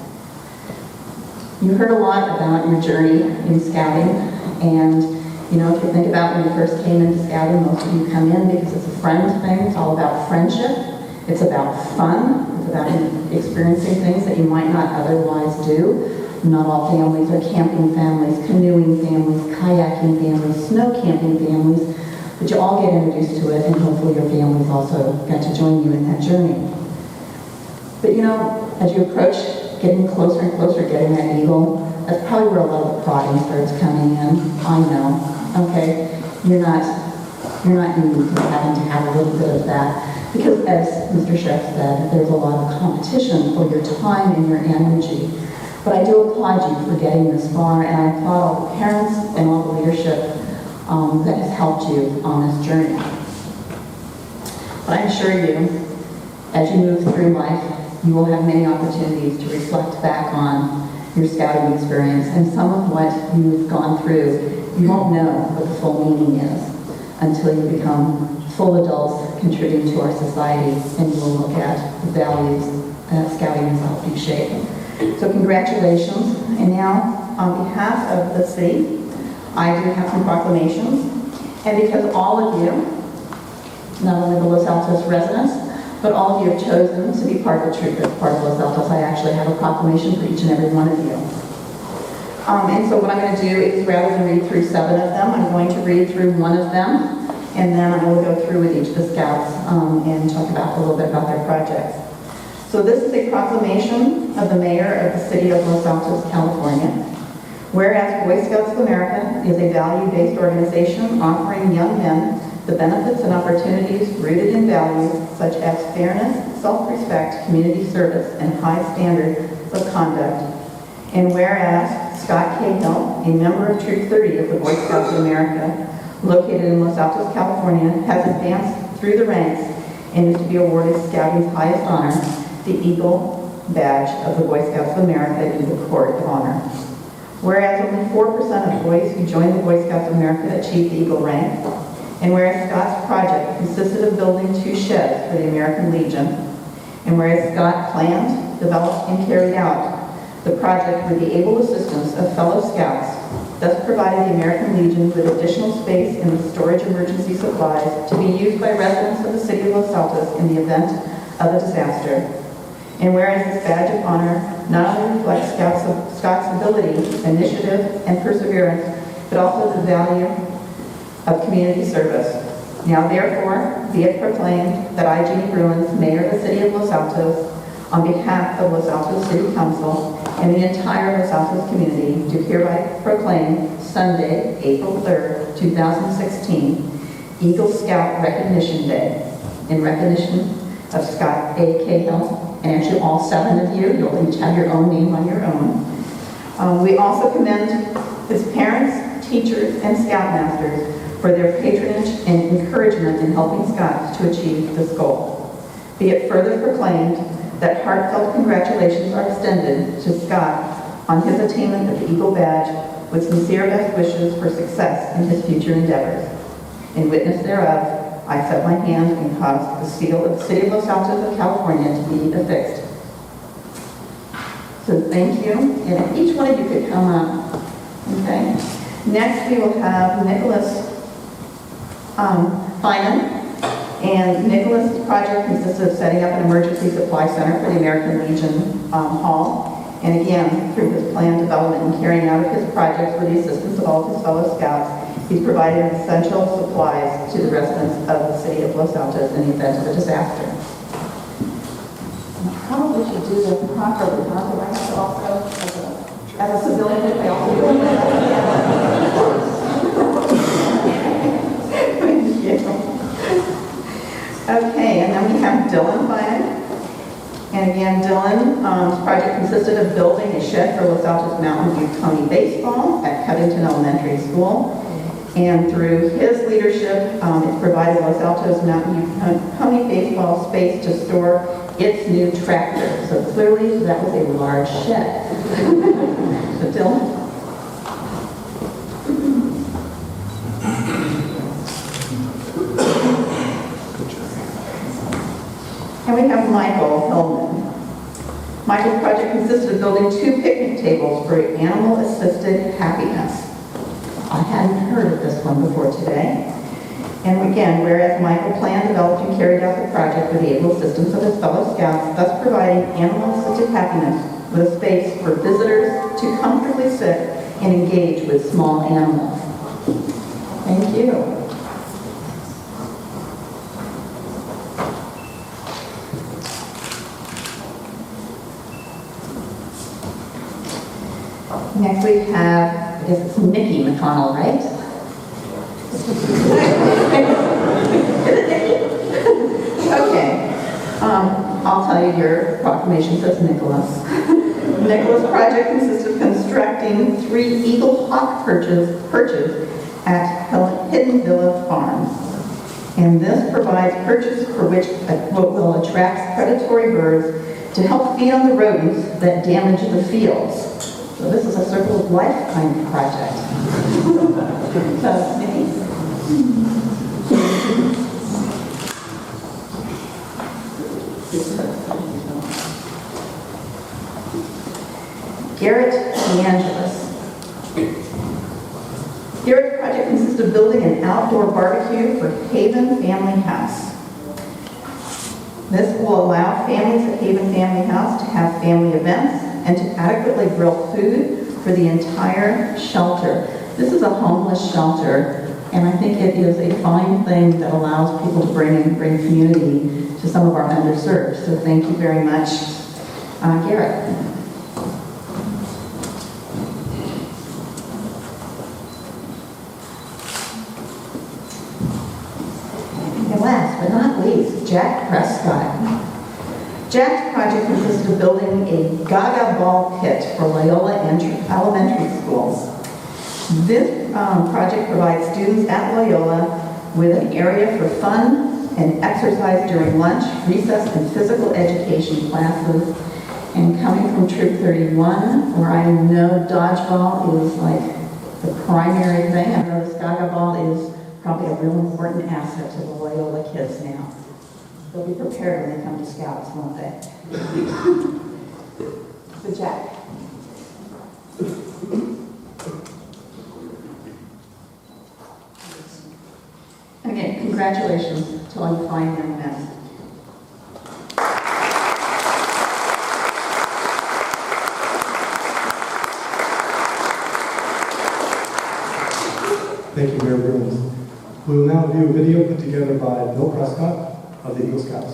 Speaker 10: You heard a lot about your journey in Scouting, and you know, if you think about when you first came into Scouting, most of you come in because it's a friend thing. It's all about friendship. It's about fun. It's about experiencing things that you might not otherwise do. Not all families are camping families, canoeing families, kayaking families, snow camping families, but you all get introduced to it, and hopefully your families also get to join you in that journey. But you know, as you approach getting closer and closer, getting that eagle, that's probably where a lot of the prodding starts coming in. I know, okay? You're not unique to having to have a little bit of that, because as Mr. Sheff said, there's a lot of competition for your time and your energy. But I do applaud you for getting this far, and I applaud all the parents and all the leadership that has helped you on this journey. But I assure you, as you move through life, you will have many opportunities to reflect back on your scouting experience, and some of what you've gone through, you won't know what the full meaning is until you become full adults contributing to our society, and you will look at the values that scouting has helped you shape. So congratulations. And now, on behalf of the city, I do have some proclamations. And because all of you, not only the Los Altos residents, but all of you have chosen to be part of the troop that's part of Los Altos, I actually have a proclamation for each and every one of you. And so what I'm going to do is, rather than read through 7 of them, I'm going to read through 1 of them, and then I will go through with each of the scouts and talk about a little bit about their projects. So this is a proclamation of the mayor of the city of Los Altos, California. Whereas Boy Scouts of America is a value-based organization offering young men the benefits and opportunities rooted in values such as fairness, self-respect, community service, and high standards of conduct. And whereas Scott Cahill, a member of Troop 30 of the Boy Scouts of America, located in Los Altos, California, has advanced through the ranks and is to be awarded Scouting's highest honor, the Eagle Badge of the Boy Scouts of America in the Court of Honor. Whereas only 4% of boys who join the Boy Scouts of America achieve the Eagle rank, and whereas Scott's project consisted of building 2 sheds for the American Legion, and whereas Scott planned, developed, and carried out the project with the able assistance of fellow Scouts, thus provided the American Legion with additional space in the storage emergency supplies to be used by residents of the city of Los Altos in the event of a disaster. And whereas this badge of honor not only reflects Scott's ability, initiative, and perseverance, but also the value of community service. Now therefore, be it proclaimed that I, Jeannie Bruins, Mayor of the City of Los Altos, on behalf of Los Altos City Council and the entire Los Altos community, do hereby proclaim Sunday, April 3rd, 2016, Eagle Scout Recognition Day, in recognition of Scott A. Cahill, and actually all 7 of you, you'll each have your own name on your own. We also commend his parents, teachers, and scoutmasters for their patronage and encouragement in helping Scott to achieve this goal. Be it further proclaimed that heartfelt congratulations are extended to Scott on his attainment of the Eagle Badge, with sincere best wishes for success in his future endeavors. In witness thereof, I set my hand and caused the seal of the City of Los Altos of California to be affixed. So thank you, and if each one of you could come up, okay? Next we will have Nicholas Finan. And Nicholas' project consists of setting up an emergency supply center for the American Legion Hall. And again, through his planned development and carrying out of his projects with the assistance of all of his fellow scouts, he's provided essential supplies to the residents of the city of Los Altos in the event of a disaster. probably should do this properly, huh? Do I have to also, as a civilian, I also do that? Thank you. Okay, and then we have Dylan Bynum. And again, Dylan's project consisted of building a shed for Los Altos Mountain View Pony baseball at Covington Elementary School. And through his leadership, it provided Los Altos Mountain View Pony baseball space to store its new tractor. So clearly, that was a large shed. So Dylan? And we have Michael Hillman. Michael's project consisted of building 2 picnic tables for animal-assisted happiness. I hadn't heard of this one before today. And again, whereas Michael planned, developed, and carried out the project with the able assistance of his fellow scouts, thus providing animal-assisted happiness with a space for visitors to comfortably sit and engage with small animals. Thank you. Next we have, I guess it's Mickey McConnell, right? Okay. I'll tell you, your proclamation says Nicholas. Nicholas' project consists of constructing 3 Eagle Hawk perches at Hidden Villa Farm. And this provides perches for which will attract predatory birds to help feed on the rodents that damage the fields. So this is a Circle of Life kind of project. So, Nikki? Garrett DeAngelis. Garrett's project consists of building an outdoor barbecue for Haven Family House. This will allow families at Haven Family House to have family events and to adequately grill food for the entire shelter. This is a homeless shelter, and I think it is a fine thing that allows people to bring community to some of our underserved. So thank you very much, Garrett. And last but not least, Jack Prescott. Jack's project consists of building a Gaga ball pit for Loyola Elementary Schools. This project provides students at Loyola with an area for fun and exercise during lunch, recess, and physical education classes. And coming from Troop 31, where I know dodgeball is like the primary thing, I know this Gaga ball is probably a real important asset to the Loyola kids now. They'll be prepared when they come to Scouts, won't they? So Jack. And again, congratulations to all you fine young men.
Speaker 1: Thank you, Mayor Bruins. We will now view a video put together by Bill Prescott of the Eagle Scouts.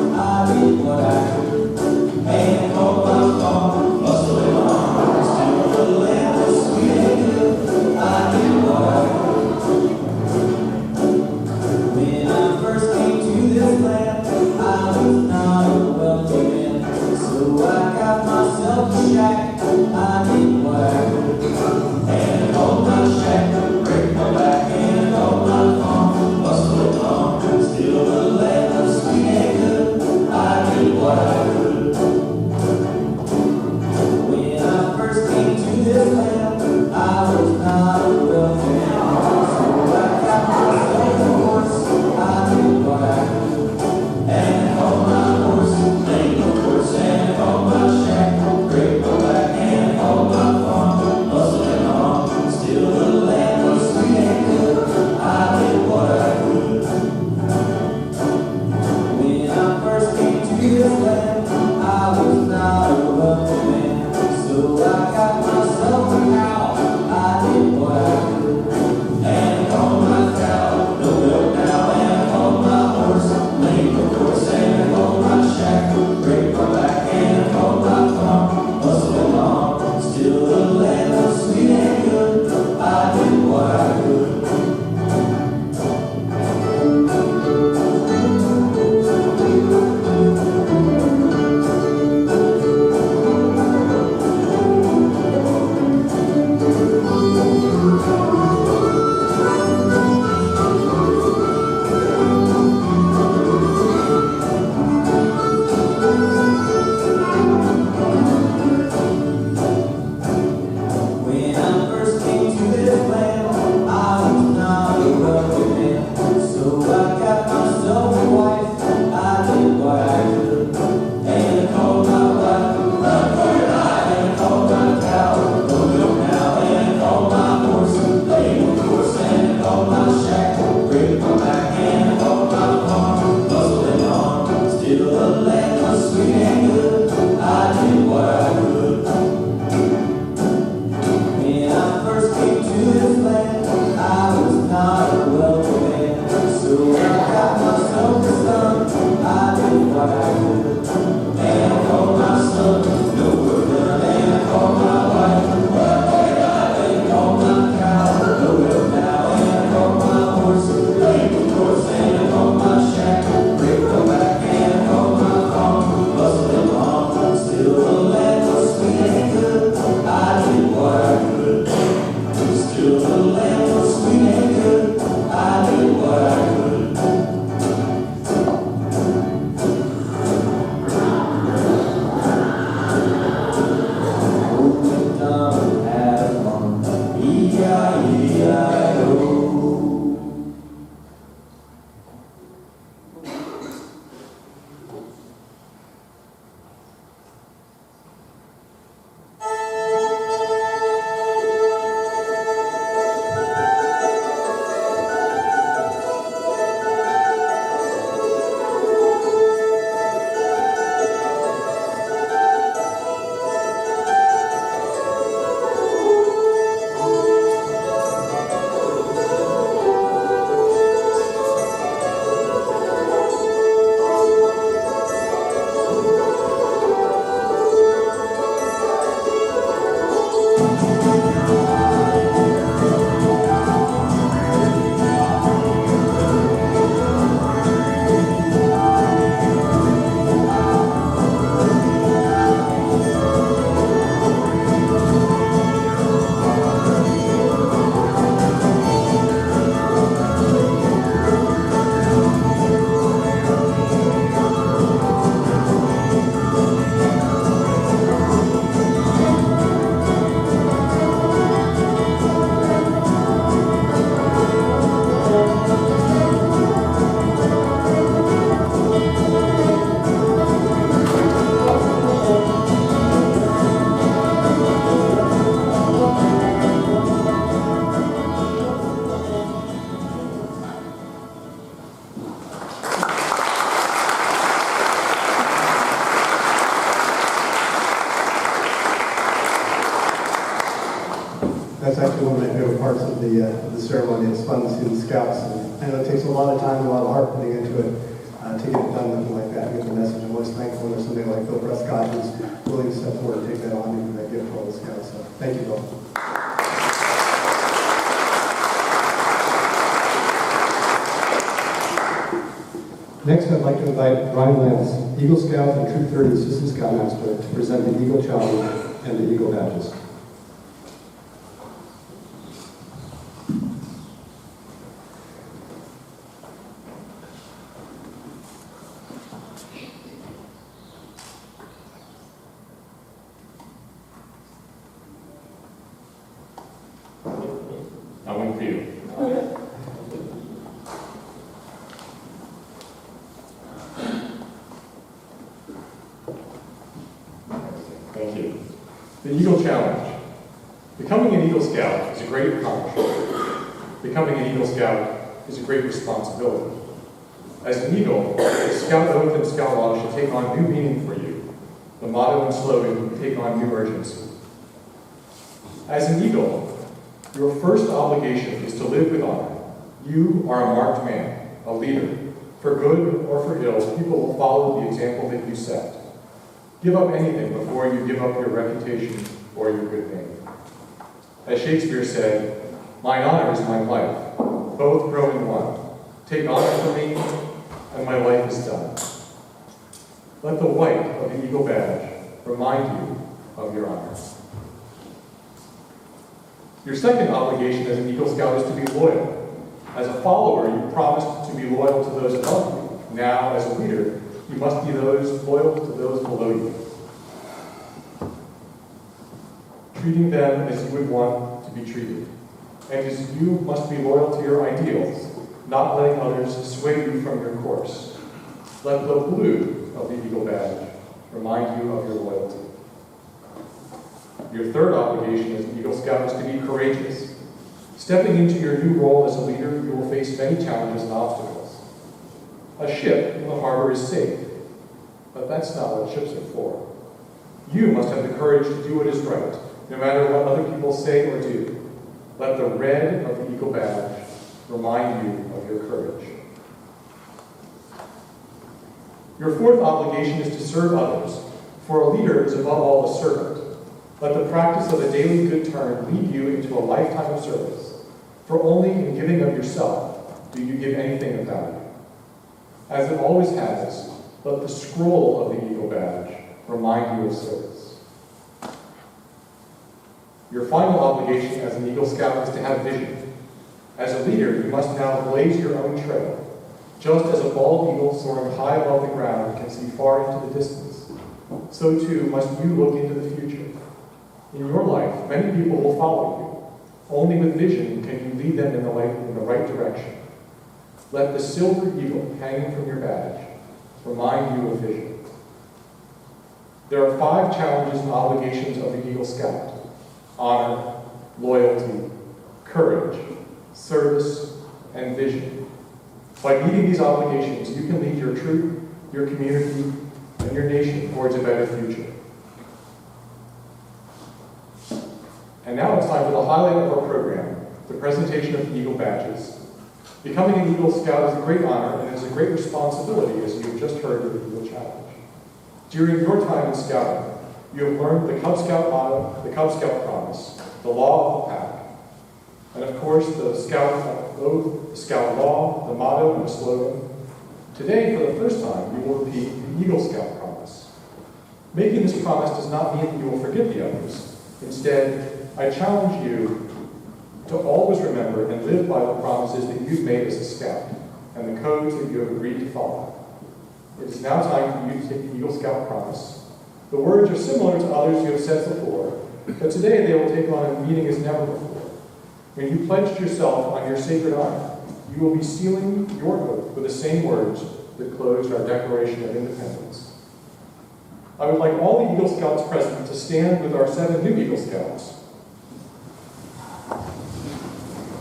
Speaker 2: I did what I could, and hold my shack.
Speaker 1: That's actually one of my favorite parts of the ceremony. It's fun to see the scouts. And I know it takes a lot of time and a lot of heart putting into it to get it done looking like that, to get the message. I'm always thankful when there's somebody like Bill Prescott who's willing to step forward and take that on and give that gift to all the scouts. So thank you, Bill. Next, I'd like to invite Brian Lance, Eagle Scout and Troop 30 Assistant Scoutmaster, to present the Eagle Challenge and the Eagle Badges.
Speaker 11: I went for you. Thank you. The Eagle Challenge. Becoming an Eagle Scout is a great accomplishment. Becoming an Eagle Scout is a great responsibility. As an Eagle, the Scout Oath and Scout Law should take on new meaning for you. The motto and slogan take on new urgency. As an Eagle, your first obligation is to live with honor. You are a marked man, a leader. For good or for ill, people will follow the example that you set. Give up anything before you give up your reputation or your good name. As Shakespeare said, "Mine honor is my life, both grow in one. Take honor from me, and my life is done." Let the white of the Eagle Badge remind you of your honor. Your second obligation as an Eagle Scout is to be loyal. As a follower, you promised to be loyal to those above you. Now, as a leader, you must be loyal to those below you. Treating them as you would want to be treated. And as you must be loyal to your ideals, not letting others sway you from your course. Let the blue of the Eagle Badge remind you of your loyalty. Your third obligation as an Eagle Scout is to be courageous. Stepping into your new role as a leader, you will face many challenges and obstacles. A ship in the harbor is safe, but that's not what ships are for. You must have the courage to do what is right, no matter what other people say or do. Let the red of the Eagle Badge remind you of your courage. Your fourth obligation is to serve others, for a leader is above all a servant. Let the practice of a daily good turn lead you into a lifetime of service, for only in giving of yourself do you give anything of value. As it always has, let the scroll of the Eagle Badge remind you of service. Your final obligation as an Eagle Scout is to have vision. As a leader, you must now blaze your own trail. Just as a bald eagle soaring high above the ground can see far into the distance, so too must you look into the future. In your life, many people will follow you. Only with vision can you lead them in the right direction. Let the silver eagle hanging from your badge remind you of vision. There are 5 challenges and obligations of the Eagle Scout: honor, loyalty, courage, service, and vision. By meeting these obligations, you can lead your troop, your community, and your nation towards a better future. And now it's time for the highlight of our program, the presentation of the Eagle Badges. Becoming an Eagle Scout is a great honor and is a great responsibility, as you have just heard of the Eagle Challenge. During your time in Scouting, you have learned the Cub Scout motto, the Cub Scout promise, the law of the pack, and of course the Scout Oath, the Scout Law, the motto, and the slogan. Today, for the first time, you will repeat the Eagle Scout promise. Making this promise does not mean that you will forget the others. Instead, I challenge you to always remember and live by the promises that you've made as a Scout and the codes that you have agreed to follow. It is now time for you to take the Eagle Scout promise. The words are similar to others you have said before, but today they will take on a meaning as never before. When you pledged yourself on your sacred honor, you will be sealing your oath with the same words that closed our Declaration of Independence. I would like all the Eagle Scouts present to stand with our 7 new Eagle Scouts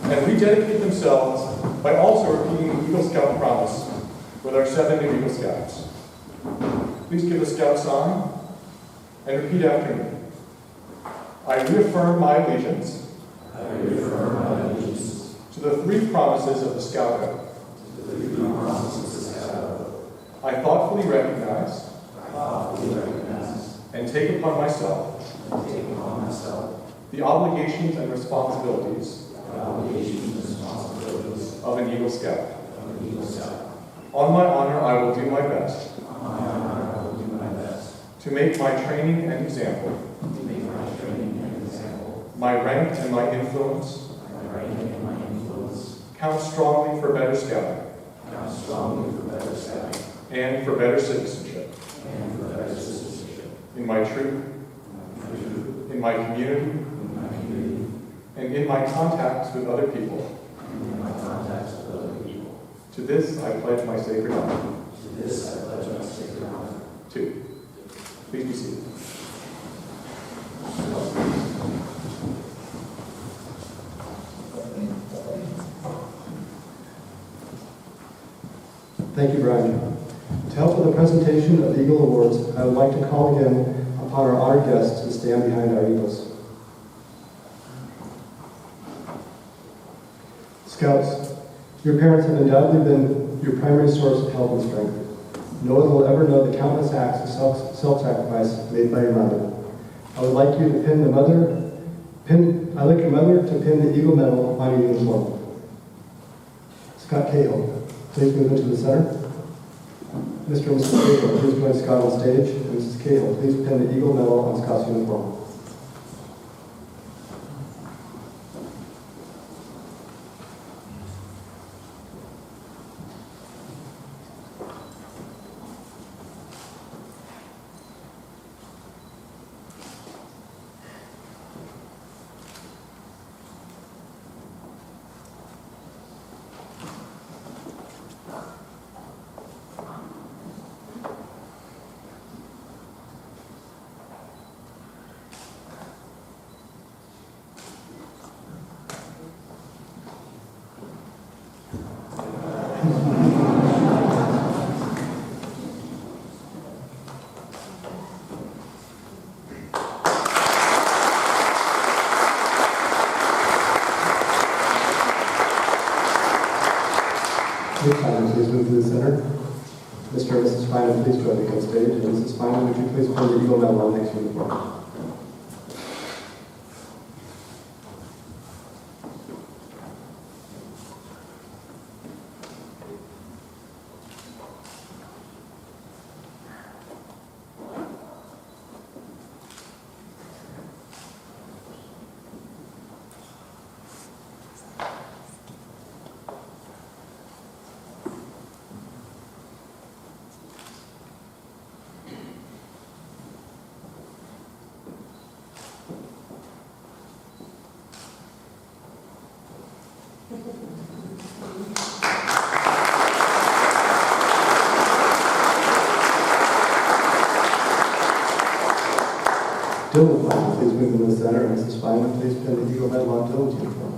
Speaker 11: and rededicate themselves by also repeating the Eagle Scout promise with our 7 new Eagle Scouts. Please give a Scout sign and repeat after me. I reaffirm my allegiance to the three promises of the Scout Oath. I thoughtfully recognize and take upon myself the obligations and responsibilities of an Eagle Scout. On my honor, I will do my best to make my training and example, my rank and my influence, count strongly for better scouting and for better citizenship in my troop, in my community, and in my contacts with other people. To this I pledge my sacred honor. Two. Please be seated.
Speaker 1: Thank you, Brian. To help with the presentation of the Eagle Awards, I would like to call again upon our honored guests to stand behind our Eagles. Scouts, your parents have undoubtedly been your primary source of help and strength. No one will ever know the countless acts of self-sacrifice made by your mother. I would like you to I'd like your mother to pin the Eagle Medal on your uniform. Scott Cahill, please move into the center. Mr. and Mrs. Cahill, please join Scott on stage. And Mrs. Cahill, please pin the Eagle Medal on Scott's uniform. Please move to the center. Mr. and Mrs. Feynman, please join me on stage. And Mrs. Feynman, would you please put the Eagle Medal on next uniform? Dylan Feynman, please move into the center. And Mrs. Feynman, please pin the Eagle Medal on Dylan's uniform.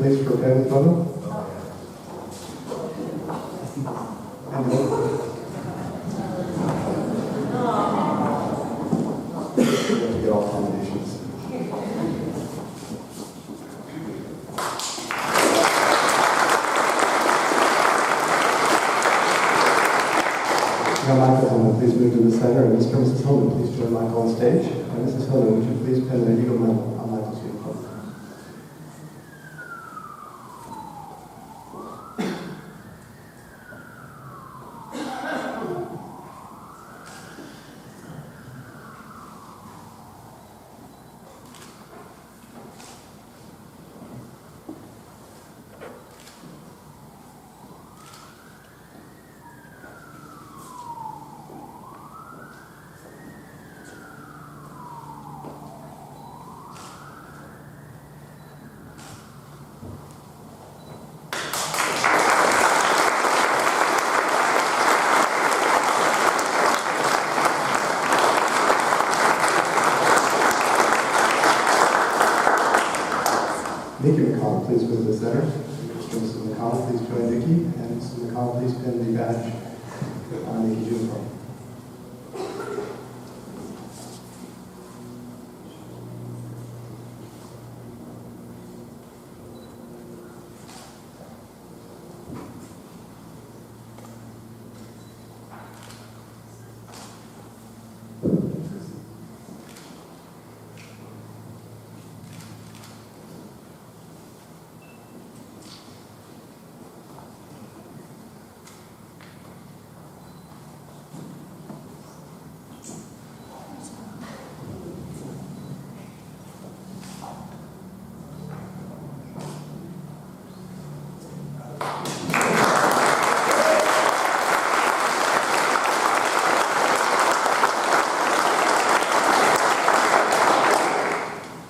Speaker 1: Please for family photo. And then, get all combinations. Now, Michael Hillman, please move to the center. And Mr. and Mrs. Hillman, please join Michael on stage. And Mrs. Hillman, would you please pin the Eagle Medal on Michael's uniform? Nikki McConnell, please visit the center. Mr. and Mrs. McConnell, please join Nikki. And Mrs. McConnell, please pin the badge on Nikki's uniform.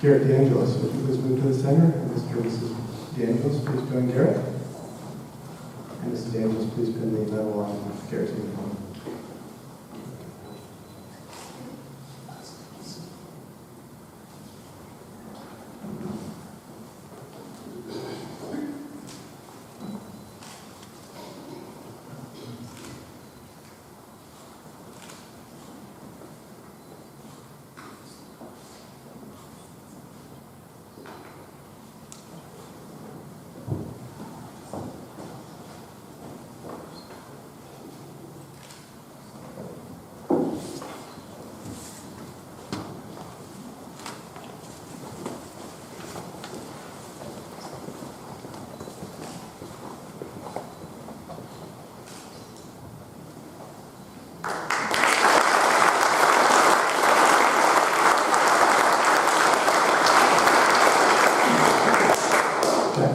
Speaker 1: Garrett DeAngelis, would you please move to the center? And Mr. and Mrs. DeAngelis, please join Garrett. And Mrs. DeAngelis, please pin the medal on Garrett's uniform.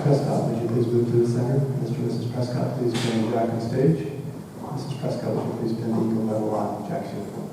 Speaker 1: Prescott, would you please move to the center? Mr. and Mrs. Prescott, please join Jack on stage. Mrs. Prescott, would you please pin the Eagle medal on Jack's uniform?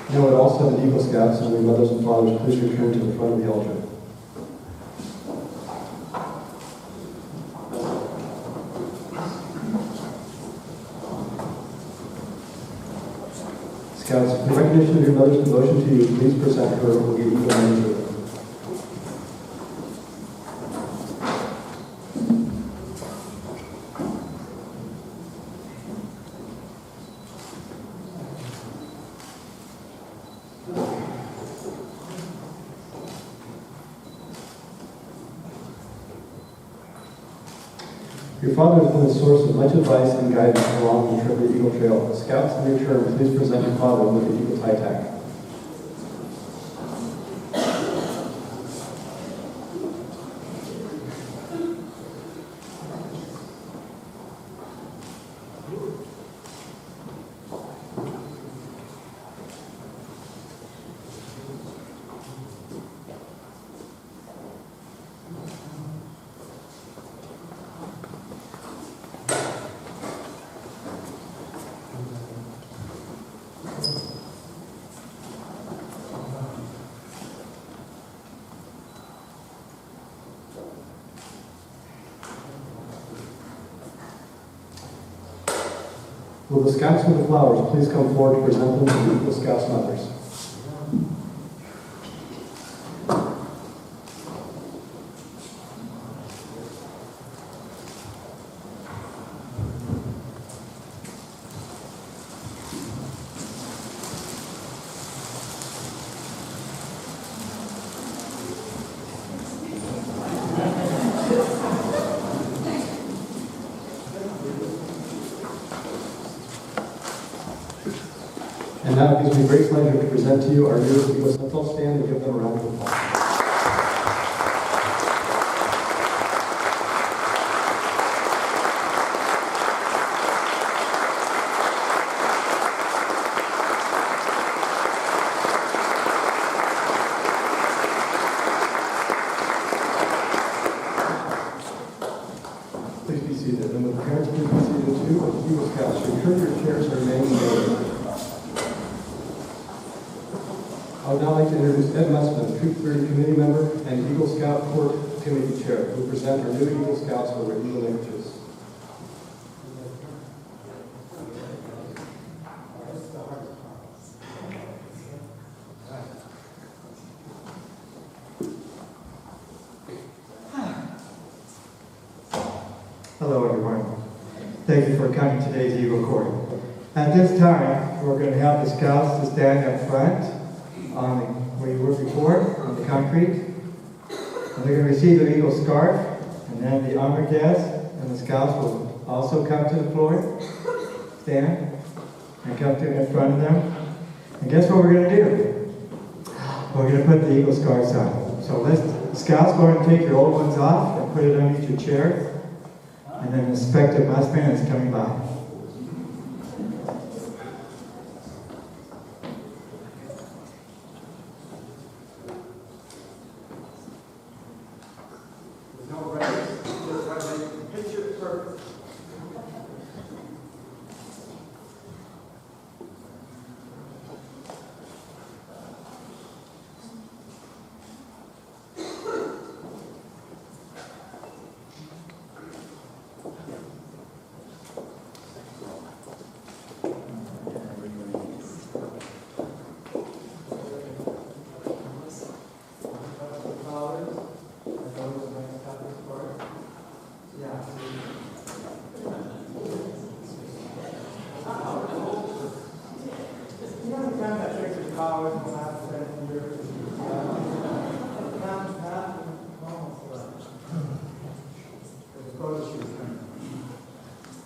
Speaker 1: Now would all 7 Eagle Scouts and their mothers and fathers please return to the front of the altar. Scouts, in recognition of your mother's devotion to you, please present her with the Eagle Medal. Your father has been a source of much advice and guidance along the trip of the Eagle Trail. Scouts, in your turn, please present your father with the Eagle tie tack. Will the Scouts with the flowers please come forward to present them to the Eagle Scouts mothers? now it gives me great pleasure to present to you our newest Eagle Scouts. Let's all stand and give them a round of applause. Please be seated. And the parents, please be seated too. And Eagle Scouts, should turn your chairs and remain seated. I would now like to introduce Ed Messman, Troop 30 Committee Member and Eagle Scout Court Committee Chair, who will present our new Eagle Scouts for their Eagle images.
Speaker 12: Hello, everyone. Thank you for coming to today's Eagle Court. At this time, we're going to have the Scouts to stand up front on where you were before, on the concrete. And they're going to receive their Eagle scarf, and then the honor guests and the Scouts will also come to the floor, stand, and come to in front of them. And guess what we're going to do? We're going to put the Eagle scarves on. So Scouts, go ahead and take your old ones off and put it underneath your chair. And then Inspector Messman is coming by.
Speaker 13: There's no race, just try to make picture perfect.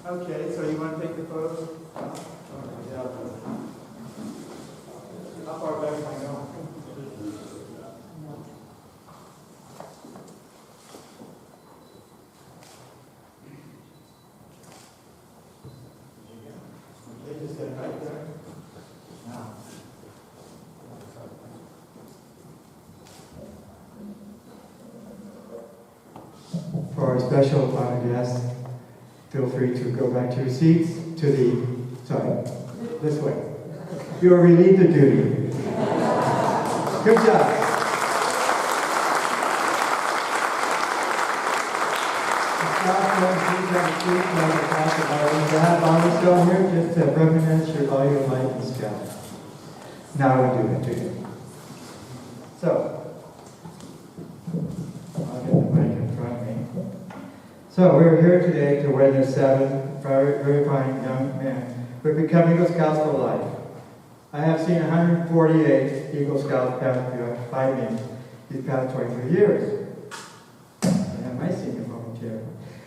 Speaker 13: Okay, so you want to take the photos? Yeah. How far back can I go? Okay, just get right there. Now.
Speaker 12: For our special honor guests, feel free to go back to your seats, this way. You are relieved of duty. Good job. Just to represent your value of life and Scout. Now we do it to you. So, I'll get the mic in front of me. So we're here today to witness 7 very fine young men who have become Eagle Scouts for life. I have seen 148 Eagle Scouts pass by me these past 23 years. I have my senior volunteer.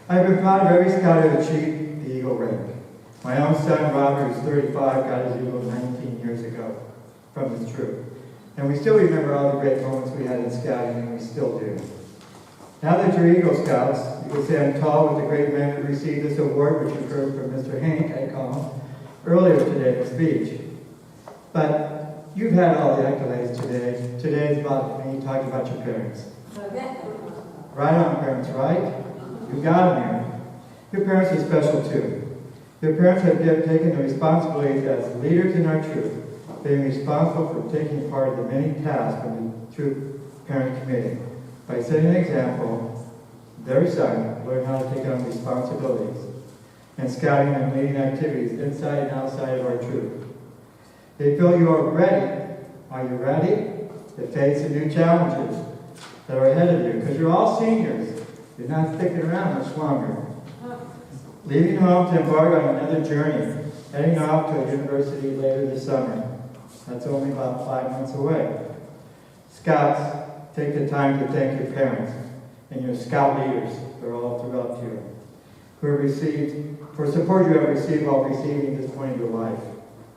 Speaker 12: I have been proud of every Scout who achieved the Eagle rank. My own son, Robert, who's 35, got his Eagle 19 years ago from this troop. And we still remember all the great moments we had in Scouting, and we still do. Now that you're Eagle Scouts, you can stand tall with the great men who received this award, which you heard from Mr. Hank, I call him, earlier today in the speech. But you've had all the accolades today. Today's about me talking about your parents. Right on, parents, right? You got them here. Your parents are special too. Your parents have taken the responsibility as leaders in our troop, being responsible for taking part of the many tasks of the troop parent committee. By setting an example, their son learned how to take on responsibilities and Scouting and leading activities inside and outside of our troop. They feel you are ready. Are you ready to face the new challenges that are ahead of you? Because you're all seniors. You're not sticking around much longer. Leaving home to embark on another journey, heading off to a university later this summer. That's only about 5 months away. Scouts, take the time to thank your parents and your Scout leaders who are all throughout you, who have received, for support you have received while receiving this point of your life.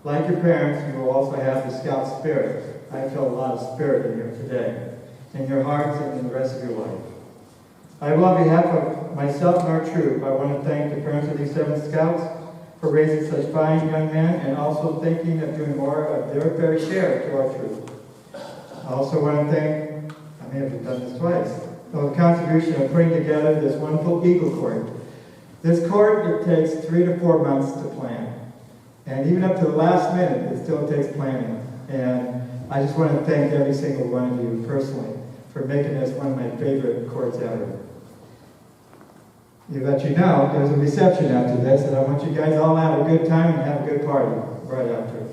Speaker 12: Like your parents, you will also have the Scout spirit. I feel a lot of spirit in here today, in your hearts and in the rest of your life. I will, on behalf of myself and our troop, I want to thank the parents of these 7 Scouts for raising such fine young men and also thinking of doing more of their fair share to our troop. I also want to thank, I may have done this twice, for the contribution of putting together this wonderful Eagle Court. This court, it takes 3 to 4 months to plan. And even up to the last minute, it still takes planning. And I just want to thank every single one of you personally for making this one of my favorite courts ever. You let you know, there's a reception after this, and I want you guys all to have a good time and have a good party right after.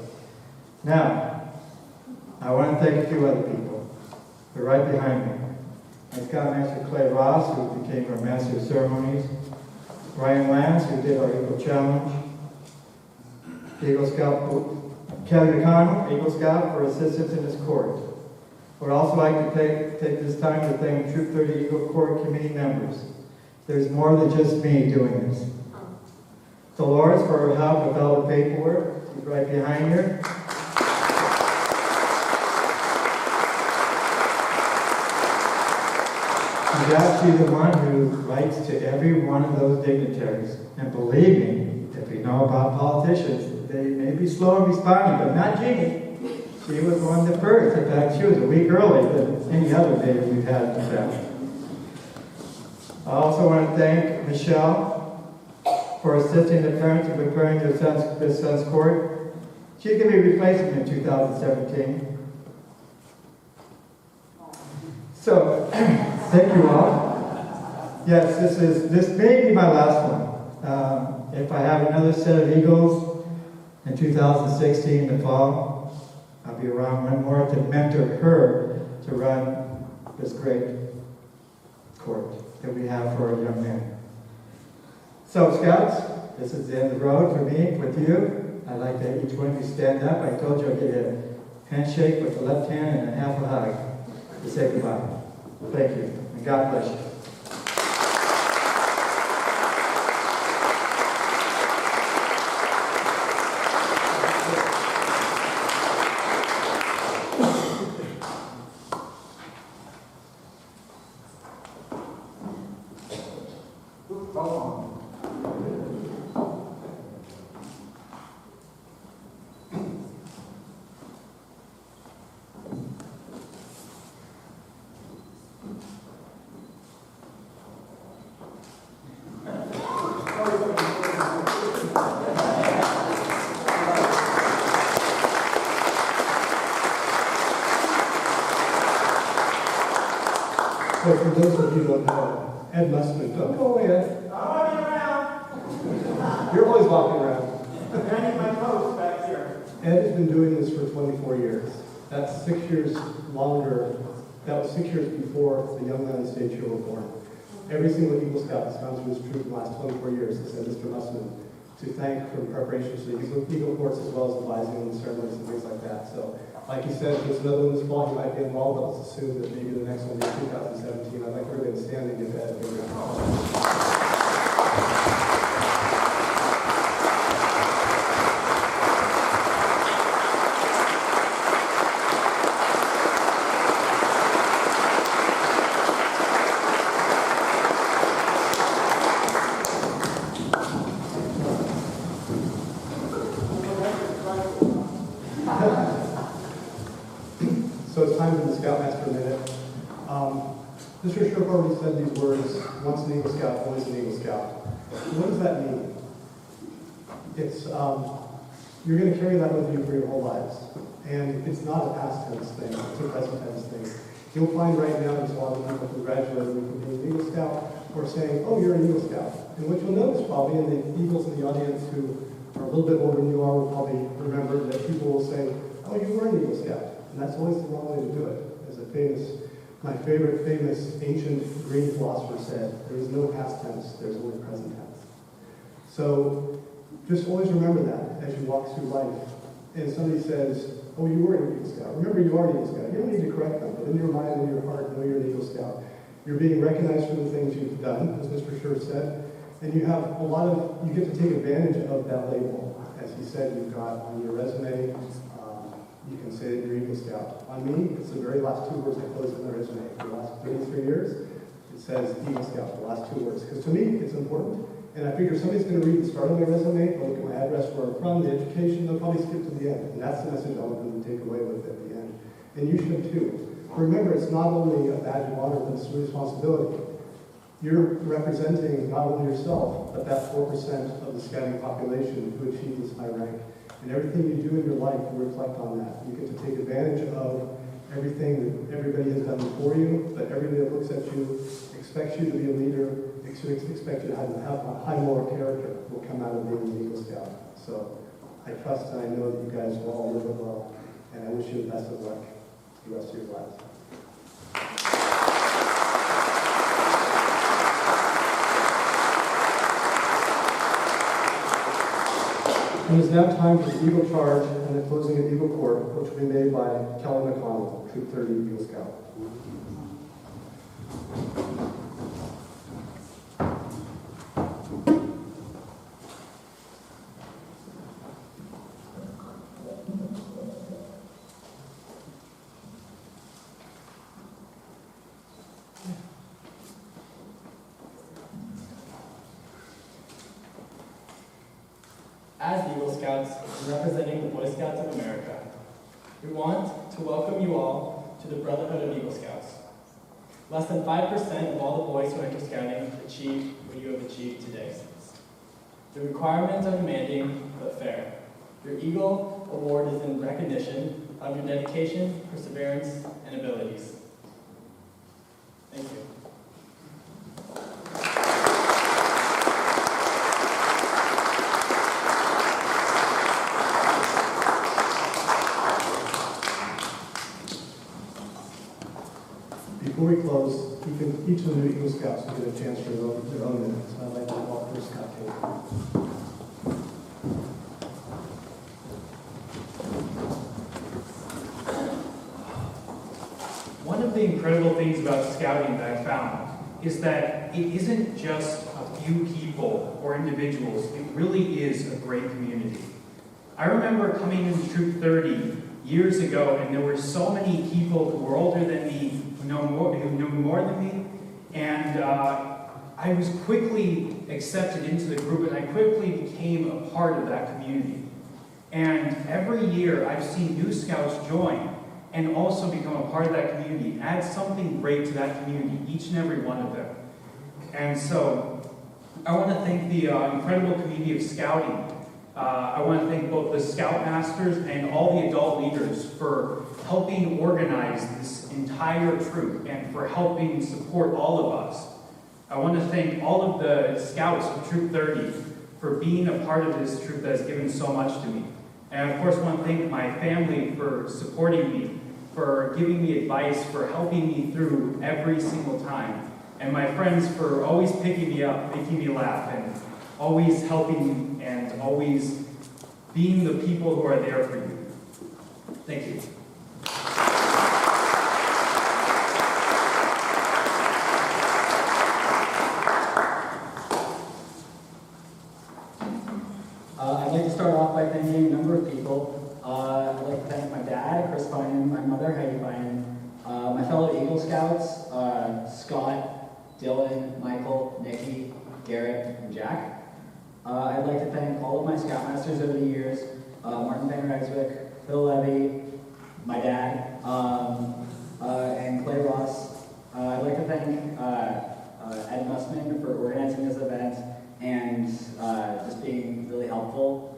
Speaker 12: Now, I want to thank a few other people. They're right behind me. My Scoutmaster Clay Ross, who became our Master of Ceremonies. Ryan Lance, who did our Eagle Challenge. Eagle Scout Kelly McConnell, Eagle Scout, for assistance in this court. I would also like to take this time to thank Troop 30 Eagle Court committee members. There's more than just me doing this. Dolores for her help with all the paperwork. She's right behind her. She's actually the one who writes to every one of those dignitaries. And believe me, if we know about politicians, they may be slow in responding, but not Jeannie. She was one of the first. In fact, she was a week early than any other day we've had in the family. I also want to thank Michelle for assisting the parents in preparing their son's court. She's going to be replacing him in 2017. So, thank you all. Yes, this may be my last one. If I have another set of Eagles in 2016 in the fall, I'll be around one more to mentor her to run this great court that we have for our young men. So, Scouts, this is the end of the road for me with you. I'd like to each one of you stand up. I told you I'd get a handshake with the left hand and a half a hug to say goodbye. Thank you, and God bless you.
Speaker 1: So for those of you who don't know, Ed Mustman, don't go away, Ed.
Speaker 13: I'm walking around.
Speaker 1: You're always walking around.
Speaker 13: I need my post back here.
Speaker 1: Ed has been doing this for 24 years. That's 6 years longer. That was 6 years before the young men in the state were born. Every single Eagle Scout that's gone through this troop in the last 24 years has said Mr. Mustman to thank for the preparations for the Eagle Courts as well as advising on the ceremonies and things like that. So, like you said, if there's another one this fall, he might be involved, but let's assume that maybe the next one will be 2017. I'd like everybody to stand and give Ed a big round of applause. So it's time for the Scoutmaster minute. Mr. Sherp already said these words, once an Eagle Scout, always an Eagle Scout. What does that mean? It's, you're going to carry that with you for your whole lives. And it's not a past tense thing, it's a present tense thing. You'll find right now there's a lot of people congratulating you for being an Eagle Scout or saying, oh, you're an Eagle Scout. And what you'll notice probably, and the Eagles in the audience who are a little bit older than you are will probably remember that people will say, oh, you were an Eagle Scout. And that's always the wrong way to do it. As my favorite famous ancient Greek philosopher said, there is no past tense, there's only present tense. So just always remember that as you walk through life. And somebody says, oh, you were an Eagle Scout. Remember, you are an Eagle Scout. You don't need to correct them, but in your mind and your heart, know you're an Eagle Scout. You're being recognized for the things you've done, as Mr. Scherr said, and you have you get to take advantage of that label as he said, you've got on your resume, you can say that you're Eagle Scout. On me, it's the very last two words that close in the resume. For the last 33 years, it says Eagle Scout, the last two words. Because to me, it's important. And I figure somebody's going to read the start of my resume, they'll look at my address, where I'm from, the education, they'll probably skip to the end. And that's the message I want them to take away with at the end. And you should too. Remember, it's not only a badge of honor, but it's a responsibility. You're representing not only yourself, but that 4% of the scouting population who achieve this high rank. And everything you do in your life will reflect on that. You get to take advantage of everything that everybody has done before you, but everybody that looks at you expects you to be a leader, expects you to have a high moral character will come out of being an Eagle Scout. So I trust and I know that you guys will all live it well, and I wish you the best of luck the rest of your lives. It is now time for the Eagle Charge and the closing of Eagle Court, which will be made by Kelly McConnell, Troop 30 Eagle Scout.
Speaker 3: As Eagle Scouts, representing the Boy Scouts of America, we want to welcome you all to the Brotherhood of Eagle Scouts. Less than 5% of all the boys who enter scouting achieve what you have achieved today. The requirements are demanding but fair. Your Eagle Award is in recognition of your dedication, perseverance, and abilities. Thank you.
Speaker 1: Before we close, each of the new Eagle Scouts will get a chance for their own minutes. I'd like to walk first Scout King.
Speaker 8: One of the incredible things about scouting that I found is that it isn't just a few people or individuals, it really is a great community. I remember coming into Troop 30 years ago, and there were so many people who were older than me, who knew more than me, and I was quickly accepted into the group, and I quickly became a part of that community. And every year I've seen new scouts join and also become a part of that community, add something great to that community, each and every one of them. And so I want to thank the incredible community of scouting. I want to thank both the Scoutmasters and all the adult leaders for helping organize this entire troop and for helping support all of us. I want to thank all of the scouts of Troop 30 for being a part of this troop that has given so much to me. And of course, I want to thank my family for supporting me, for giving me advice, for helping me through every single time. And my friends for always picking me up, making me laugh, and always helping and always being the people who are there for you. Thank you.
Speaker 14: I'd like to start off by thanking a number of people. I'd like to thank my dad, Chris Bynum, my mother, Heidi Bynum, my fellow Eagle Scouts, Scott, Dylan, Michael, Nikki, Garrett, and Jack. I'd like to thank all of my Scoutmasters over the years, Martin Van Rijswijk, Phil Levy, my dad, and Clay Ross. I'd like to thank Ed Mussman for organizing this event and just being really helpful.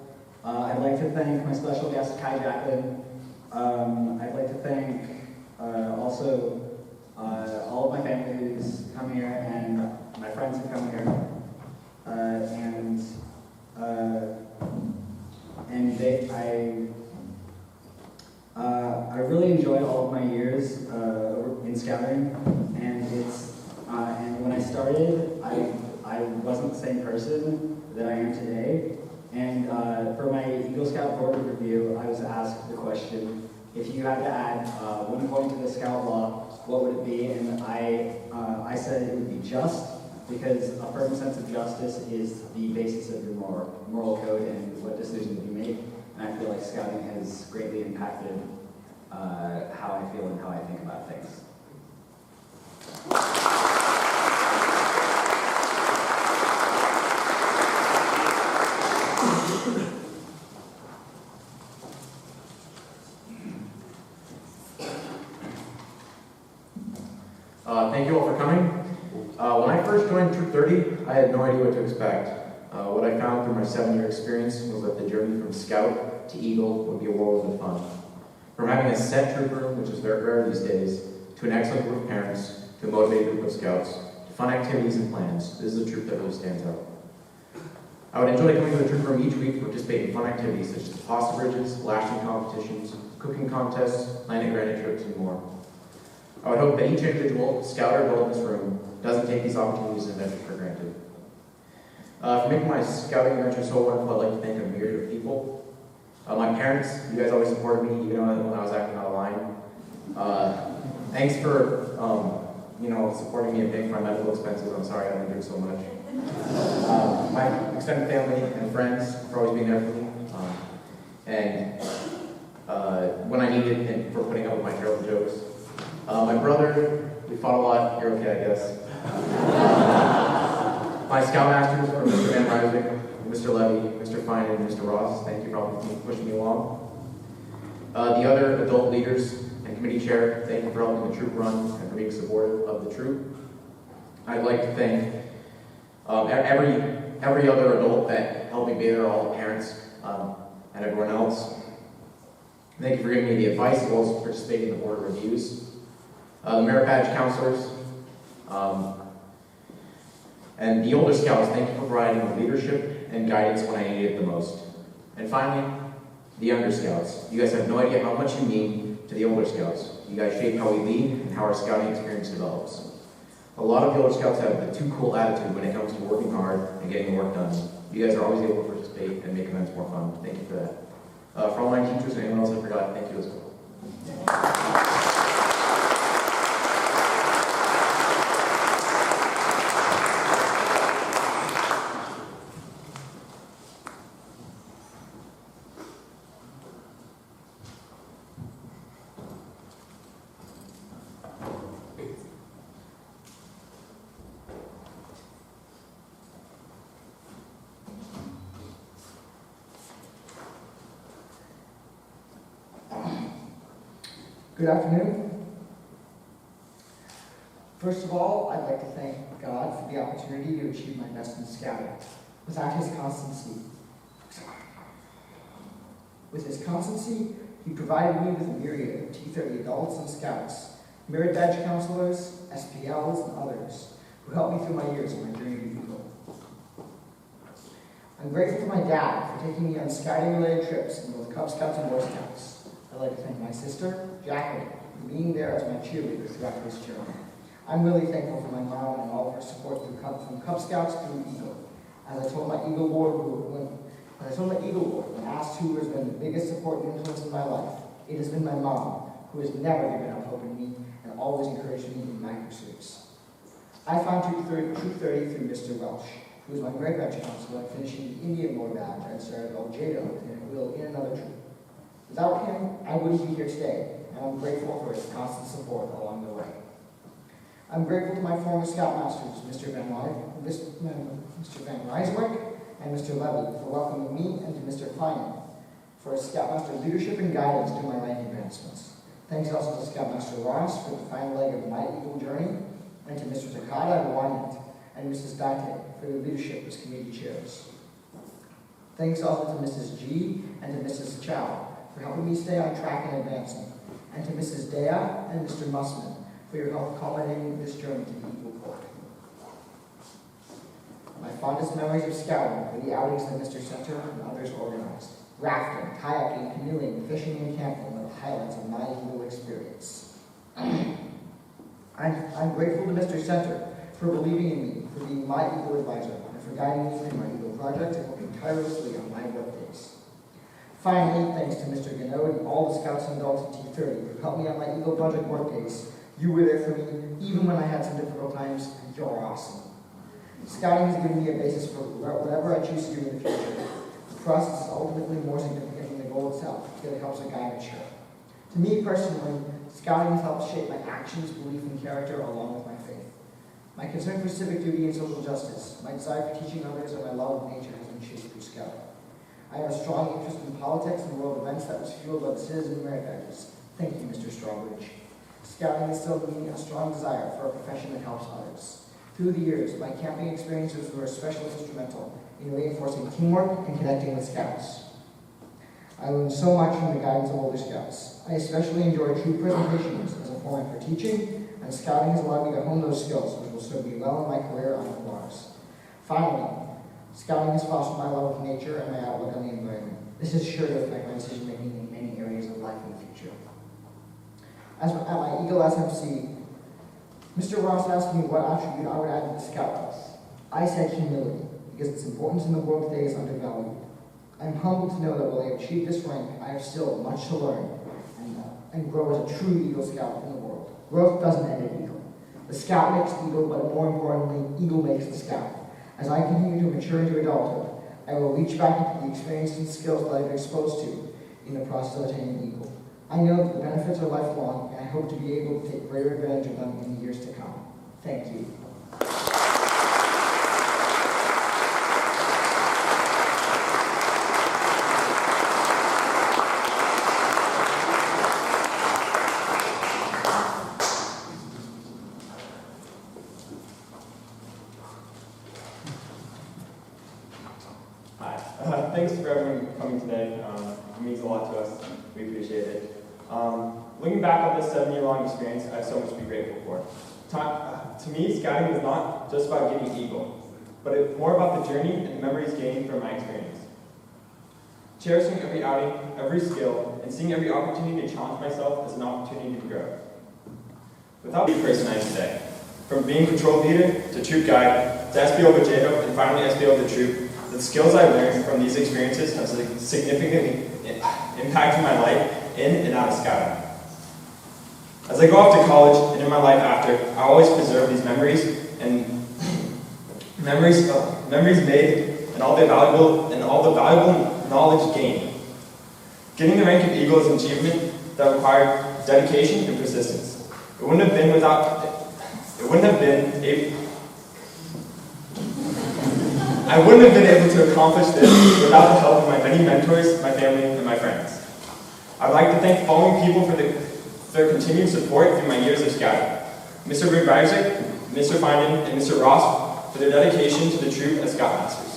Speaker 14: I'd like to thank my special guest, Kai Jacklin. I'd like to thank also all of my family who's come here and my friends who come here. I really enjoyed all of my years in scouting, and when I started, I wasn't the same person that I am today. And for my Eagle Scout board review, I was asked the question, if you had to add 1 point to the Scout law, what would it be? And I said it would be just, because a firm sense of justice is the basis of your moral code and what decisions you make. And I feel like scouting has greatly impacted how I feel and how I think about things.
Speaker 15: Thank you all for coming. When I first joined Troop 30, I had no idea what to expect. What I found through my 7-year experience was that the journey from Scout to Eagle would be a world of fun. From having a set troop room, which is very rare these days, to an excellent group of parents, to a motivated group of scouts, to fun activities and plans, this is a troop that really stands out. I would enjoy coming to the troop room each week to participate in fun activities such as pasta bridges, lashing competitions, cooking contests, land and granite trips, and more. I would hope that each individual, scout or adult in this room, doesn't take these opportunities and adventures for granted. For making my scouting adventure so wonderful, I'd like to thank a myriad of people. My parents, you guys always supported me, even when I was acting out of line. Thanks for, supporting me and paying for my medical expenses. I'm sorry I haven't been so much. My extended family and friends for always being there for me. When I needed it, and for putting up with my terrible jokes. My brother, we fought a lot. You're okay, I guess. My scoutmasters were Mr. Van Ryswick, Mr. Levy, Mr. Fine, and Mr. Ross. Thank you for helping pushing me along. The other adult leaders and committee chair, thank you for helping the troop run and for being supportive of the troop. I'd like to thank every other adult that helped me be there, all the parents and everyone else. Thank you for giving me the advice as well as participating in the board reviews. The merit badge counselors, and the older scouts, thank you for providing the leadership and guidance when I needed it the most. And finally, the younger scouts. You guys have no idea how much you mean to the older scouts. You guys shape how we lead and how our scouting experience develops. A lot of the older scouts have the too cool attitude when it comes to working hard and getting the work done. You guys are always able to participate and make events more fun. Thank you for that. For all my teachers and anyone else I forgot, thank you as well.
Speaker 16: Good afternoon. First of all, I'd like to thank God for the opportunity to achieve my best in scouting. Without his constancy, he provided me with a myriad of T30 adults and scouts, merit badge counselors, SPLs, and others who helped me through my years on my journey to Eagle. I'm grateful to my dad for taking me on scouting-related trips in both Cub Scouts and Boy Scouts. I'd like to thank my sister, Jacqueline, for being there as my cheerleader throughout this journey. I'm really thankful for my mom and all of her support from Cub Scouts through Eagle. As I told my Eagle Board when asked who has been the biggest support and influence in my life, it has been my mom, who has never given up hope in me and always encouraged me in my pursuits. I found Troop 30 through Mr. Welsh, who was my grade badge counselor, finishing the Indian War badge I started Jado in another troop. Without him, I wouldn't be here today, and I'm grateful for his constant support along the way. I'm grateful to my former scoutmasters, Mr. Van Ryswick and Mr. Levy, for welcoming me, and to Mr. Klein for his scoutmaster leadership and guidance through my rank advancements. Thanks also to Scoutmaster Ross for the final leg of my Eagle journey, and to Mr. Takada and Wynant, and Mrs. Dante for their leadership as committee chairs. Thanks also to Mrs. G and to Mrs. Chow for helping me stay on track and advancing, and to Mrs. Dea and Mr. Mussman for your help culminating this journey to the Eagle Court. My fondest memories of scouting were the outings that Mr. Center and others organized. Rafting, kayaking, canoeing, fishing, and camping were the highlights of my Eagle experience. I'm grateful to Mr. Center for believing in me, for being my Eagle advisor, and for guiding me through my Eagle project and working tirelessly on my work days. Finally, thanks to Mr. Gano and all the scouts and adults at T30 who helped me on my Eagle project work days. You were there for me, even when I had some difficult times, and you're awesome. Scouting has given me a basis for whatever I choose to do in the future. The process is ultimately more significant than the goal itself, because it helps a guy mature. To me personally, scouting has helped shape my actions, belief, and character along with my faith. My concern for civic duty and social justice, my desire for teaching others, and my love of nature has been shaped through scouting. I have a strong interest in politics and world events that was fueled by the citizen merit badges. Thank you, Mr. Strawbridge. Scouting instilled in me a strong desire for a profession that helps others. Through the years, my camping experiences were especially instrumental in reinforcing teamwork and connecting with scouts. I learned so much from the guidance of older scouts. I especially enjoy true presentations as a format for teaching, and scouting has allowed me to hone those skills, which will serve me well in my career on the bars. Finally, scouting has fostered my love of nature and my outlook on the environment. This is sure to affect my decision-making in many areas of life in the future. At my Eagle SMC, Mr. Ross asked me what attribute I would add to the Scout House. I said humility, because its importance in the world today is undervalued. I'm humbled to know that while I have achieved this rank, I have still much to learn and grow as a true Eagle Scout in the world. Growth doesn't end at Eagle. The Scout makes the Eagle, but more importantly, Eagle makes the Scout. As I continue to mature into adulthood, I will reach back into the experiences and skills that I've been exposed to in the process of attaining Eagle. I know that the benefits are lifelong, and I hope to be able to take greater advantage of them in the years to come. Thank you.
Speaker 17: Thanks for everyone coming today. It means a lot to us. We appreciate it. Looking back on this 7-year-long experience, I have so much to be grateful for. To me, scouting is not just about getting Eagle, but it's more about the journey and the memories gained from my experience. Cherishing every outing, every skill, and seeing every opportunity to challenge myself as an opportunity to grow. Without the person I am today, from being patrol leader to troop guide to SBO Vajedo and finally SBO of the troop, the skills I learned from these experiences have significantly impacted my life in and out of scouting. As I go off to college and in my life after, I always preserve these memories and memories made and all the valuable knowledge gained. Getting the rank of Eagle is an achievement that required dedication and persistence. I wouldn't have been able to accomplish this without the help of my many mentors, my family, and my friends. I'd like to thank the following people for their continued support through my years of scouting. Mr. Rudreiser, Mr. Finan, and Mr. Ross for their dedication to the troop as Scoutmasters.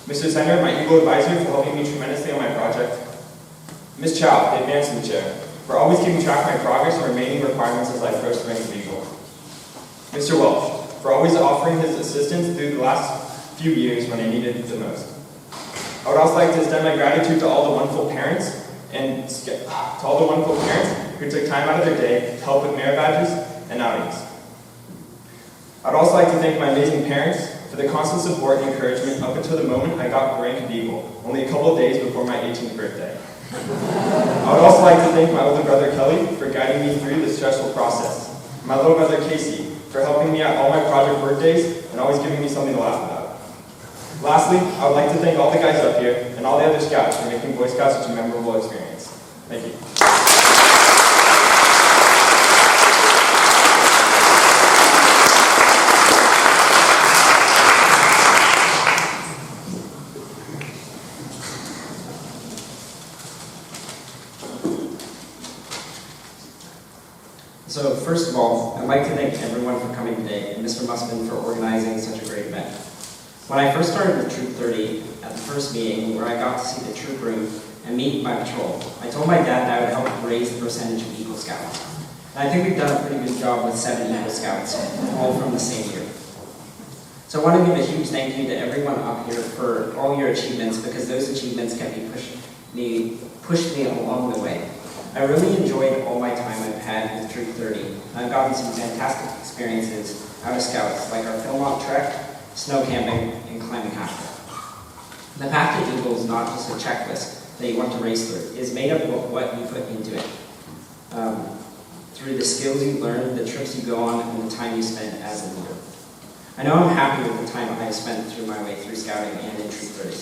Speaker 17: Mr. Sender, my Eagle advisor, for helping me tremendously on my project. Ms. Chow, the advancement chair, for always keeping track of my progress and remaining requirements as I approach the rank of Eagle. Mr. Welch, for always offering his assistance through the last few years when I needed it the most. I would also like to extend my gratitude to all the wonderful parents who took time out of their day to help with merit badges and outings. I'd also like to thank my amazing parents for their constant support and encouragement up until the moment I got the rank of Eagle, only a couple of days before my 18th birthday. I would also like to thank my older brother Kelly for guiding me through this stressful process, my little brother Casey for helping me at all my project work days and always giving me something to laugh about. Lastly, I would like to thank all the guys up here and all the other scouts for making Boy Scouts such a memorable experience. Thank you.
Speaker 18: So first of all, I'd like to thank everyone for coming today and Mr. Musman for organizing such a great event. When I first started with Troop 30, at the first meeting where I got to see the troop room and meet my patrol, I told my dad that I would help raise the percentage of Eagle Scouts. And I think we've done a pretty good job with 7 Eagle Scouts, all from the same year. So I want to give a huge thank you to everyone up here for all your achievements, because those achievements kept pushed me along the way. I really enjoyed all my time I've had with Troop 30. I've gotten some fantastic experiences out of Scouts, like our Philmont trek, snow camping, and climbing after. The path to Eagle is not just a checklist that you want to race through. It is made up of what you put into it. Through the skills you learn, the trips you go on, and the time you spend as a leader. I know I'm happy with the time I have spent through my way through scouting and in Troop 30.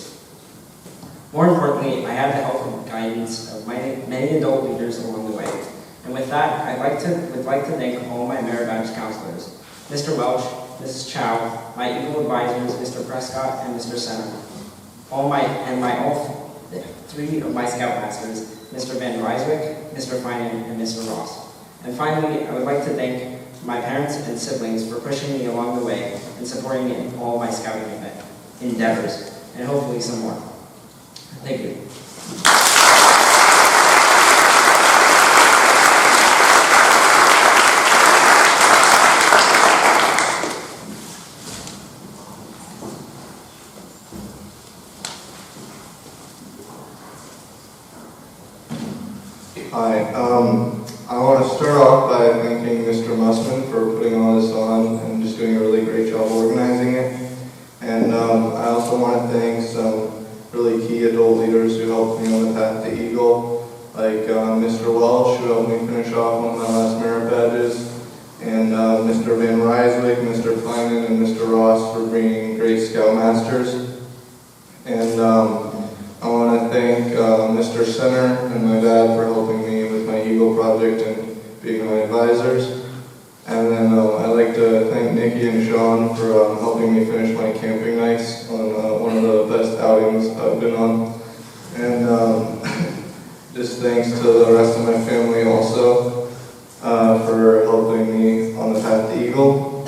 Speaker 18: More importantly, I had the help and guidance of many adult leaders along the way. And with that, would like to thank all my Merit Badge counselors, Mr. Welch, Mrs. Chow, my Eagle advisors, Mr. Prescott, and Mr. Center. All three of my Scoutmasters, Mr. Van Ryswick, Mr. Finan, and Mr. Ross. And finally, I would like to thank my parents and siblings for pushing me along the way and supporting me in all my scouting endeavors, and hopefully some more. Thank you.
Speaker 19: Hi, I want to start off by thanking Mr. Mussman for putting all this on and just doing a really great job organizing it. And I also want to thank some really key adult leaders who helped me on the path to Eagle, like Mr. Welsh, who helped me finish off one of my last merit badges, and Mr. Van Ryswick, Mr. Finan, and Mr. Ross for being great Scoutmasters. And I want to thank Mr. Center and my dad for helping me with my Eagle project and being my advisors. And then I'd like to thank Nikki and Sean for helping me finish my camping nights on one of the best outings I've been on. And just thanks to the rest of my family also for helping me on the path to Eagle.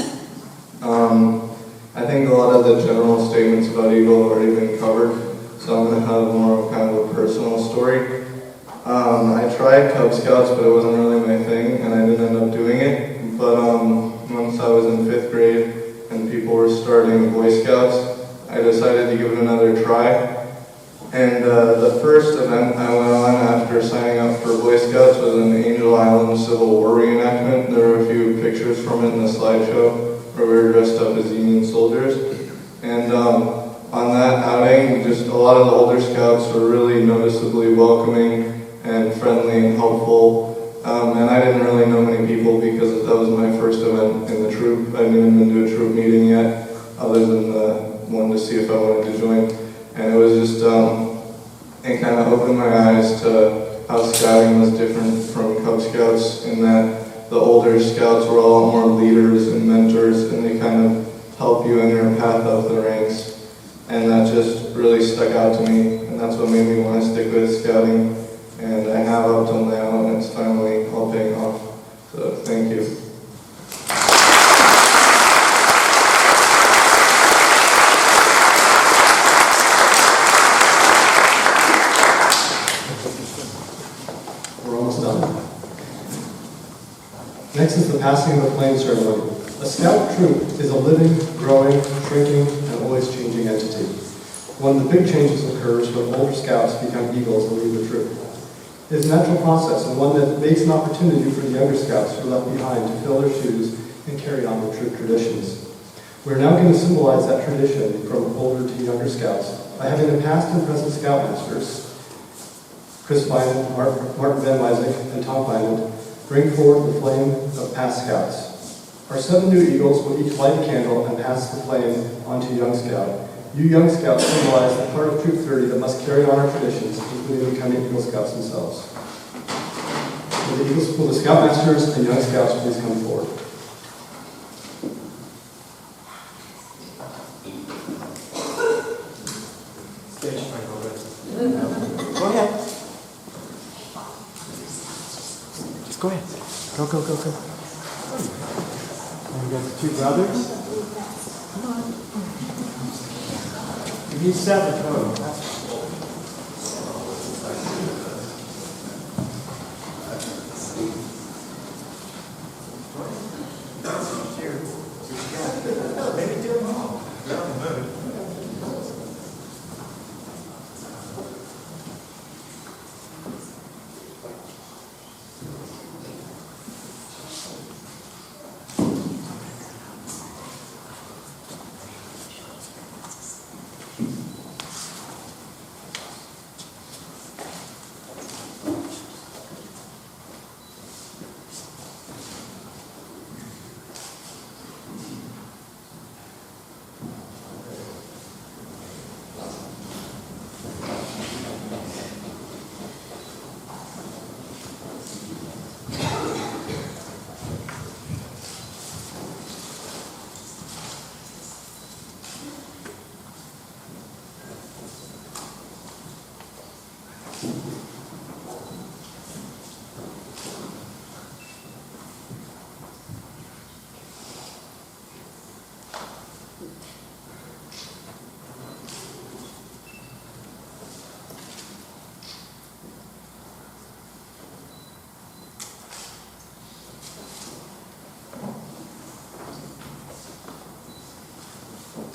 Speaker 19: I think a lot of the general statements about Eagle have already been covered, so I'm going to have more of kind of a personal story. I tried Cub Scouts, but it wasn't really my thing, and I didn't end up doing it. But once I was in 5th grade and people were starting Boy Scouts, I decided to give it another try. And the first event I went on after signing up for Boy Scouts was an Angel Island Civil War reenactment. There were a few pictures from it in the slideshow where we were dressed up as Union soldiers. And on that outing, just a lot of the older scouts were really noticeably welcoming and friendly and helpful. And I didn't really know many people because that was my first event in the troop. I hadn't even been to a troop meeting yet, other than the one to see if I wanted to join. And it was just, it kind of opened my eyes to how scouting was different from Cub Scouts, in that the older scouts were a lot more leaders and mentors, and they kind of help you in your path up the ranks. And that just really stuck out to me, and that's what made me want to stick with scouting. And I have up till now, and it's finally all paying off. So thank you.
Speaker 1: We're almost done. Next is the passing of the flame ceremony. A scout troop is a living, growing, shrinking, and always changing entity. One of the big changes occurs when older scouts become Eagles and leave the troop. It is a natural process, and one that makes an opportunity for the younger scouts who are left behind to fill their shoes and carry on the troop traditions. We are now going to symbolize that tradition from older to younger scouts by having the past and present Scoutmasters, Chris Finan, Martin Van Ryswick, and Tom Finan, bring forward the flame of past scouts. Our 7 new Eagles will each light a candle and pass the flame on to young scout. You young scouts symbolize the part of Troop 30 that must carry on our traditions, including becoming Eagle Scouts themselves. Will the Scoutmasters and young scouts please come forward?
Speaker 5: Go ahead. Just go ahead. Go, go, go, go. And we got the 2 brothers. Come on. We need 7 total.
Speaker 13: Okay,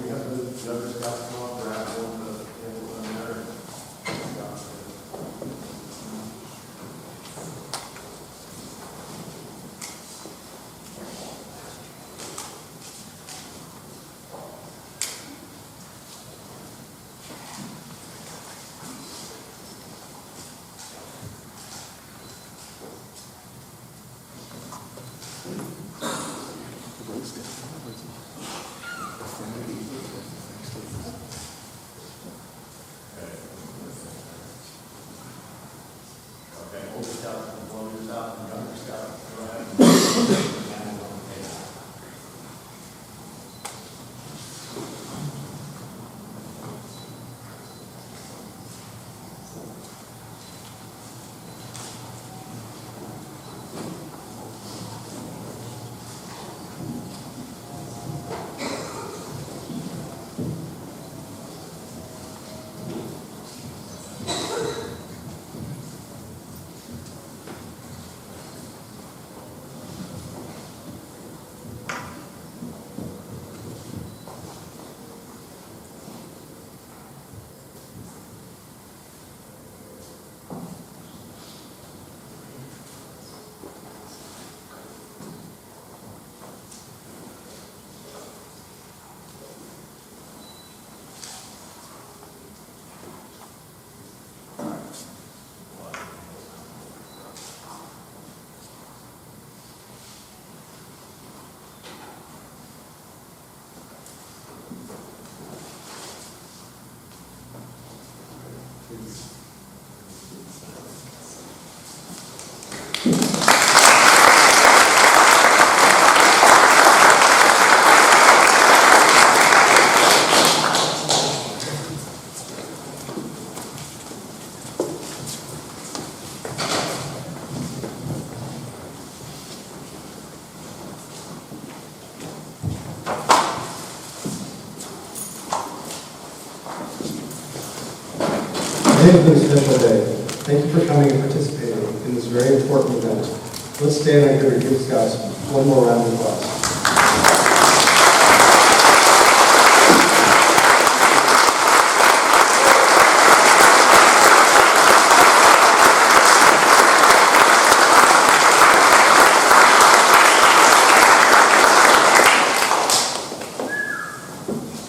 Speaker 13: we have the other scouts come up, they're asking the matter. Okay, older scout, older scout, and younger scout, go ahead.
Speaker 1: Today has been a special day. Thank you for coming and participating in this very important event. Let's stand and give our Youth Scouts one more round of applause.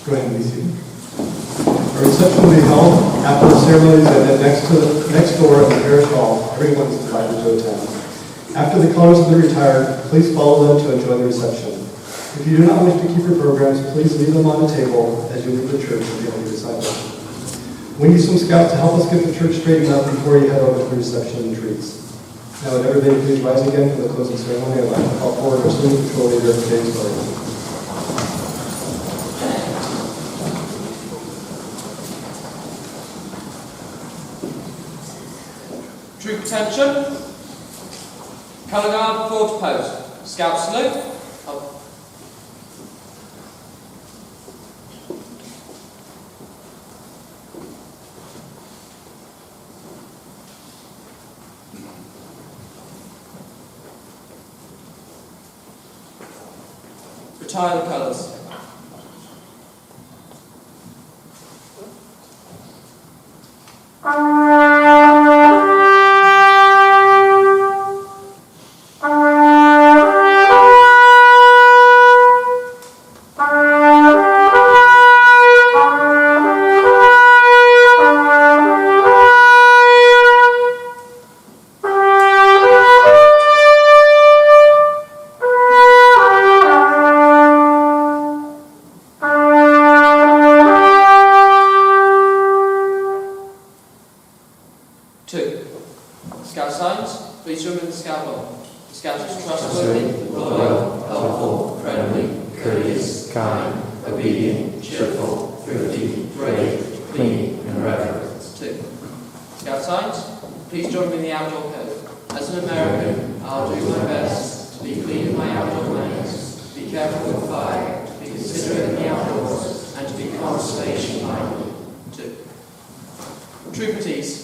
Speaker 1: Go ahead and be seated. Our reception will be held after the ceremonies and then next door in the parish hall. Everyone is invited to attend. After the colors have been retired, please follow them to enjoy the reception. If you do not wish to keep your programs, please leave them on the table as you leave the church and be able to decide. We need some scouts to help us get the church straightened up before you head over to the reception and treats. Now, would everybody please rise again for the closing ceremony? I'd like to call forward our student patrol leader of today's program.
Speaker 2: Troop attention. Colour guard forward to post. Scout salute. Up. Retire the colours. Scout signs, please remember the scout law. The scout is trustworthy, loyal, helpful, friendly, courteous, kind, obedient, cheerful, thrifty, brave, clean, and reverent. 2. Scout signs, please join me in the outdoor code. As an American, I'll do my best to be clean in my outdoor manners, be careful with fire, be considerate in the outdoors, true expertise